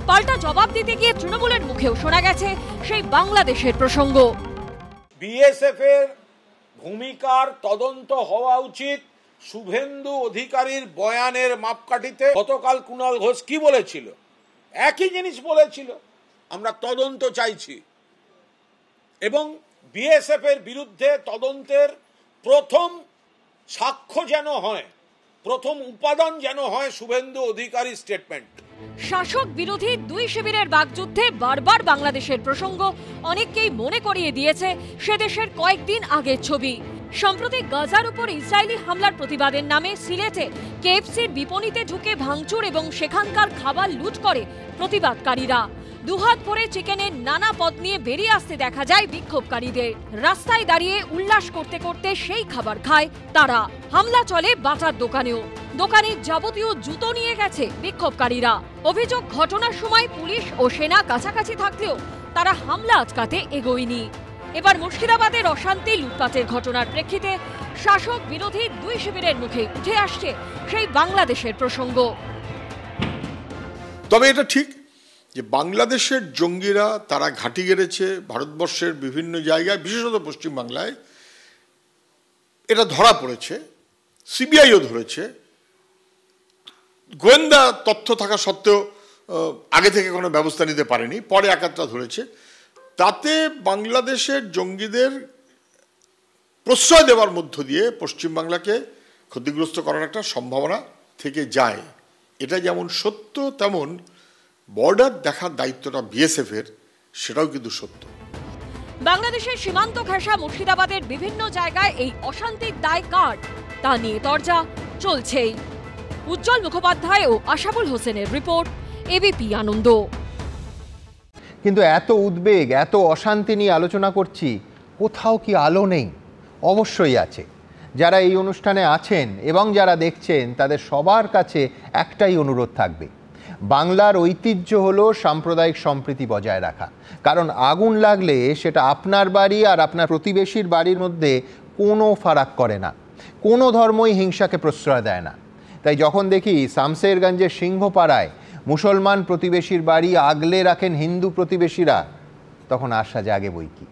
পাল্টা জবাব দিতে গিয়ে তৃণমূলের মুখেও শোনা গেছে সেই বাংলাদেশের প্রসঙ্গ। বিএসএফ এর ভূমিকার তদন্ত হওয়া উচিত। শুভেন্দু অধিকারীর বয়ানের মাপকাঠিতে গতকাল কুণাল ঘোষ কি বলেছিল, একই জিনিস বলেছিল, আমরা তদন্ত চাইছি। এবং বিএসএফ এর বিরুদ্ধে তদন্তের প্রথম সাক্ষ্য যেন হয়, প্রথম উপাদান যেন হয় শুভেন্দু অধিকারী স্টেটমেন্ট। শাসক বিরোধী দুই শিবিরের বাগযুদ্ধে বারবার বাংলাদেশের প্রসঙ্গ অনেককেই মনে করিয়ে দিয়েছে সে দেশের কয়েকদিন আগের ছবি। সম্প্রতি গাজার উপর ইসরায়েলি হামলার প্রতিবাদের নামে সিলেটে কেএফসির বিপণিতে ঢুকে ভাঙচুর এবং সেখানকার খাবার লুট করে প্রতিবাদকারীরা। দুহাত ভরে চিকেনের নানা পদ নিয়ে বেরিয়ে আসতে দেখা যায় বিক্ষোভকারীদের। রাস্তায় দাঁড়িয়ে উল্লাস করতে করতে সেই খাবার খায় তারা। হামলা চলে বাটার দোকানেও, দোকানের যাবতীয় জুতো নিয়ে গেছে বিক্ষোভকারীরা। অভিযোগ, ঘটনার সময় পুলিশ ও সেনা কাছাকাছি থাকলেও তারা হামলা আটকাতে এগোয়নি। এবার মুর্শিদাবাদের অশান্তি, লুটপাটের ঘটনার প্রেক্ষিতে শাসক বিরোধী দুই শিবিরের মুখে উঠে আসছে সেই বাংলাদেশের প্রসঙ্গ। তবে এটা ঠিক যে বাংলাদেশের জঙ্গিরা তারা ঘাঁটি গেড়েছে ভারতবর্ষের বিভিন্ন জায়গায়, বিশেষত পশ্চিমবাংলায়। এটা ধরা পড়েছে, সিবিআইও ধরেছে। গোয়েন্দা তথ্য থাকা সত্ত্বেও আগে থেকে কোনো ব্যবস্থা নিতে পারেনি, পরে একাত্রা ধরেছে। তাতে বাংলাদেশের জঙ্গিদের প্রশ্রয় দেওয়ার মধ্য দিয়ে পশ্চিমবাংলাকে ক্ষতিগ্রস্ত করার একটা সম্ভাবনা থেকে যায়। এটা যেমন সত্য, তেমন বর্ডার দেখার দায়িত্বটা বিএসএফ এর, সেটাও কিন্তু সত্য। বাংলাদেশের সীমান্ত ঘেঁষা মুর্শিদাবাদের বিভিন্ন জায়গায় এই অশান্তির দায় কার? তা নিয়ে তরজা চলছেই। উজ্জ্বল মুখোপাধ্যায় ও আশাবুল হোসেনের রিপোর্ট, এবিপি আনন্দ। কিন্তু এত উদ্বেগ, এত অশান্তি নিয়ে আলোচনা করছি, কোথাও কি আলো নেই? অবশ্যই আছে। যারা এই অনুষ্ঠানে আছেন এবং যারা দেখছেন তাদের সবার কাছে একটাই অনুরোধ থাকবে, বাংলার ঐতিহ্য হলো সাম্প্রদায়িক সম্প্রীতি বজায় রাখা। কারণ আগুন লাগলে সেটা আপনার বাড়ি আর আপনার প্রতিবেশীর বাড়ির মধ্যে কোনো ফারাক করে না, কোনো ধর্মই হিংসাকে প্রশ্রয় দেয় না। তাই যখন দেখি শামশেরগঞ্জের সিংহপাড়ায় মুসলমান প্রতিবেশীর বাড়ি আগলে রাখেন হিন্দু প্রতিবেশীরা, তখন আশা জাগে বই কি।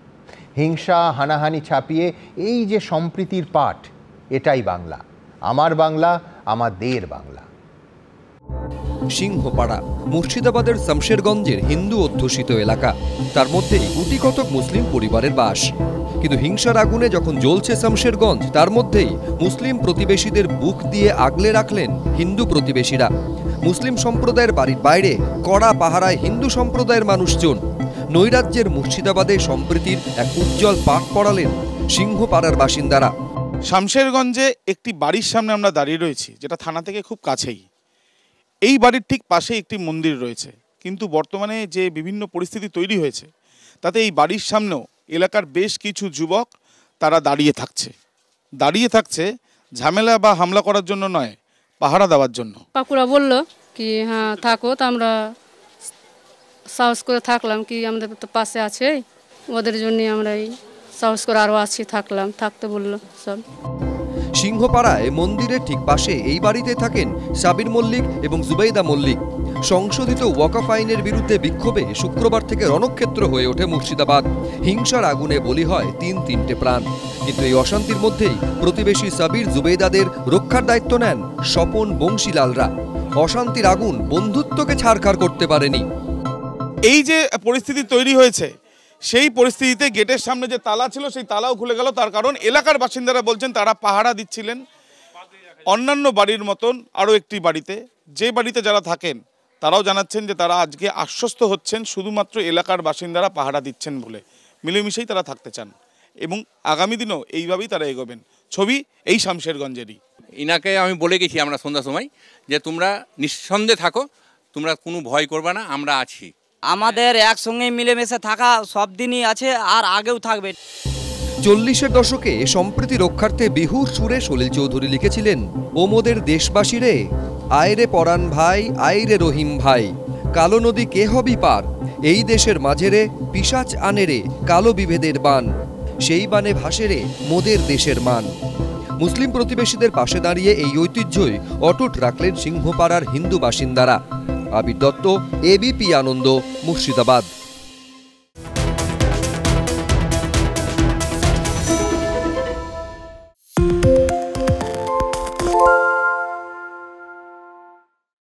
হিংসা হানাহানি ছাপিয়ে এই যে সম্প্রীতির পাঠ, এটাই বাংলা, আমার বাংলা, আমাদের বাংলা। সিংহপাড়া মুর্শিদাবাদের শামশেরগঞ্জের হিন্দু অধ্যুষিত এলাকা, তার মধ্যেই গুটি কতক মুসলিম পরিবারের বাস। কিন্তু হিংসার আগুনে যখন জ্বলছে শামশেরগঞ্জ, তার মধ্যেই মুসলিম প্রতিবেশীদের বুক দিয়ে আগলে রাখলেন হিন্দু প্রতিবেশীরা। মুসলিম সম্প্রদায়ের বাড়ির বাইরে কড়া পাহারায় হিন্দু সম্প্রদায়ের মানুষজন। নৈরাজ্যের মুর্শিদাবাদে সম্প্রীতির এক উজ্জ্বল পাঠ পড়ালেন সিংহপাড়ার বাসিন্দারা। শামশেরগঞ্জে একটি বাড়ির সামনে আমরা দাঁড়িয়ে রয়েছি, যেটা থানা থেকে খুব কাছেই। এই বাড়ির ঠিক পাশে একটি মন্দির রয়েছে, কিন্তু বর্তমানে যে বিভিন্ন পরিস্থিতি তৈরি হয়েছে তাতে এই বাড়ির সামনেও এলাকার বেশ কিছু যুবক তারা দাঁড়িয়ে থাকছে ঝামেলা বা হামলা করার জন্য নয়, পাহারা দেওয়ার জন্য। কাকুরা বললো কি হ্যাঁ থাকো, তো আমরা সাহস করে থাকলাম, কি আমাদের তো পাশে আছে, ওদের জন্য আমরা এই সাহস করে আরও থাকতে বললো সব। সিংহপাড়ায় মন্দিরের ঠিক পাশে এই বাড়িতে থাকেন সাবির মল্লিক এবং জুবেইদা মল্লিক। সংশোধিত ওয়াকফ আইনের বিরুদ্ধে বিক্ষোভে শুক্রবার থেকে রণক্ষেত্র হয়ে ওঠে মুর্শিদাবাদ। হিংসার আগুনে বলি হয় তিনটে প্রাণ। কিন্তু এই অশান্তির মধ্যেই প্রতিবেশী সাবির জুবেইদাদের রক্ষার দায়িত্ব নেন স্বপন বংশীলালরা। অশান্তির আগুন বন্ধুত্বকে ছারখার করতে পারেনি। এই যে পরিস্থিতি তৈরি হয়েছে, সেই পরিস্থিতিতে গেটের সামনে যে তালা ছিল সেই তালাও খুলে গেল। তার কারণ এলাকার বাসিন্দারা বলছেন তারা পাহারা দিচ্ছিলেন অন্যান্য বাড়ির মতন আরও একটি বাড়িতে। যে বাড়িতে যারা থাকেন তারাও জানাচ্ছেন যে তারা আজকে আশ্বস্ত হচ্ছেন শুধুমাত্র এলাকার বাসিন্দারা পাহারা দিচ্ছেন বলে। মিলেমিশেই তারা থাকতে চান এবং আগামী দিনও এইভাবেই তারা এগোবেন। ছবি এই শামশেরগঞ্জেরই। ইনাকে আমি বলে গেছি আমরা সন্ধ্যার সময় যে তোমরা নিঃসন্দেহে থাকো, তোমরা কোনো ভয় করবে না, আমরা আছি। আমাদের একসঙ্গে মিলেমিশে থাকা সব দিনই আছে আর আগেও থাকবে। 40-এর দশকে সম্প্রীতি রক্ষার্থে বিহুর সুরে সলিল চৌধুরী লিখেছিলেন, ও মোদের দেশবাসী রে, আয়রে পরাণ ভাই, আইরে রহিম ভাই, কালো নদী কে হবি পার, এই দেশের মাঝেরে পিশাচ আনে রে কালো বিভেদের বান, সেই বানে ভাসে রে মোদের দেশের মান। মুসলিম প্রতিবেশীদের পাশে দাঁড়িয়ে এই ঐতিহ্যই অটুট রাখলেন সিংহপাড়ার হিন্দু বাসিন্দারা। আবির দত্ত, এবিপি আনন্দ, মুর্শিদাবাদ।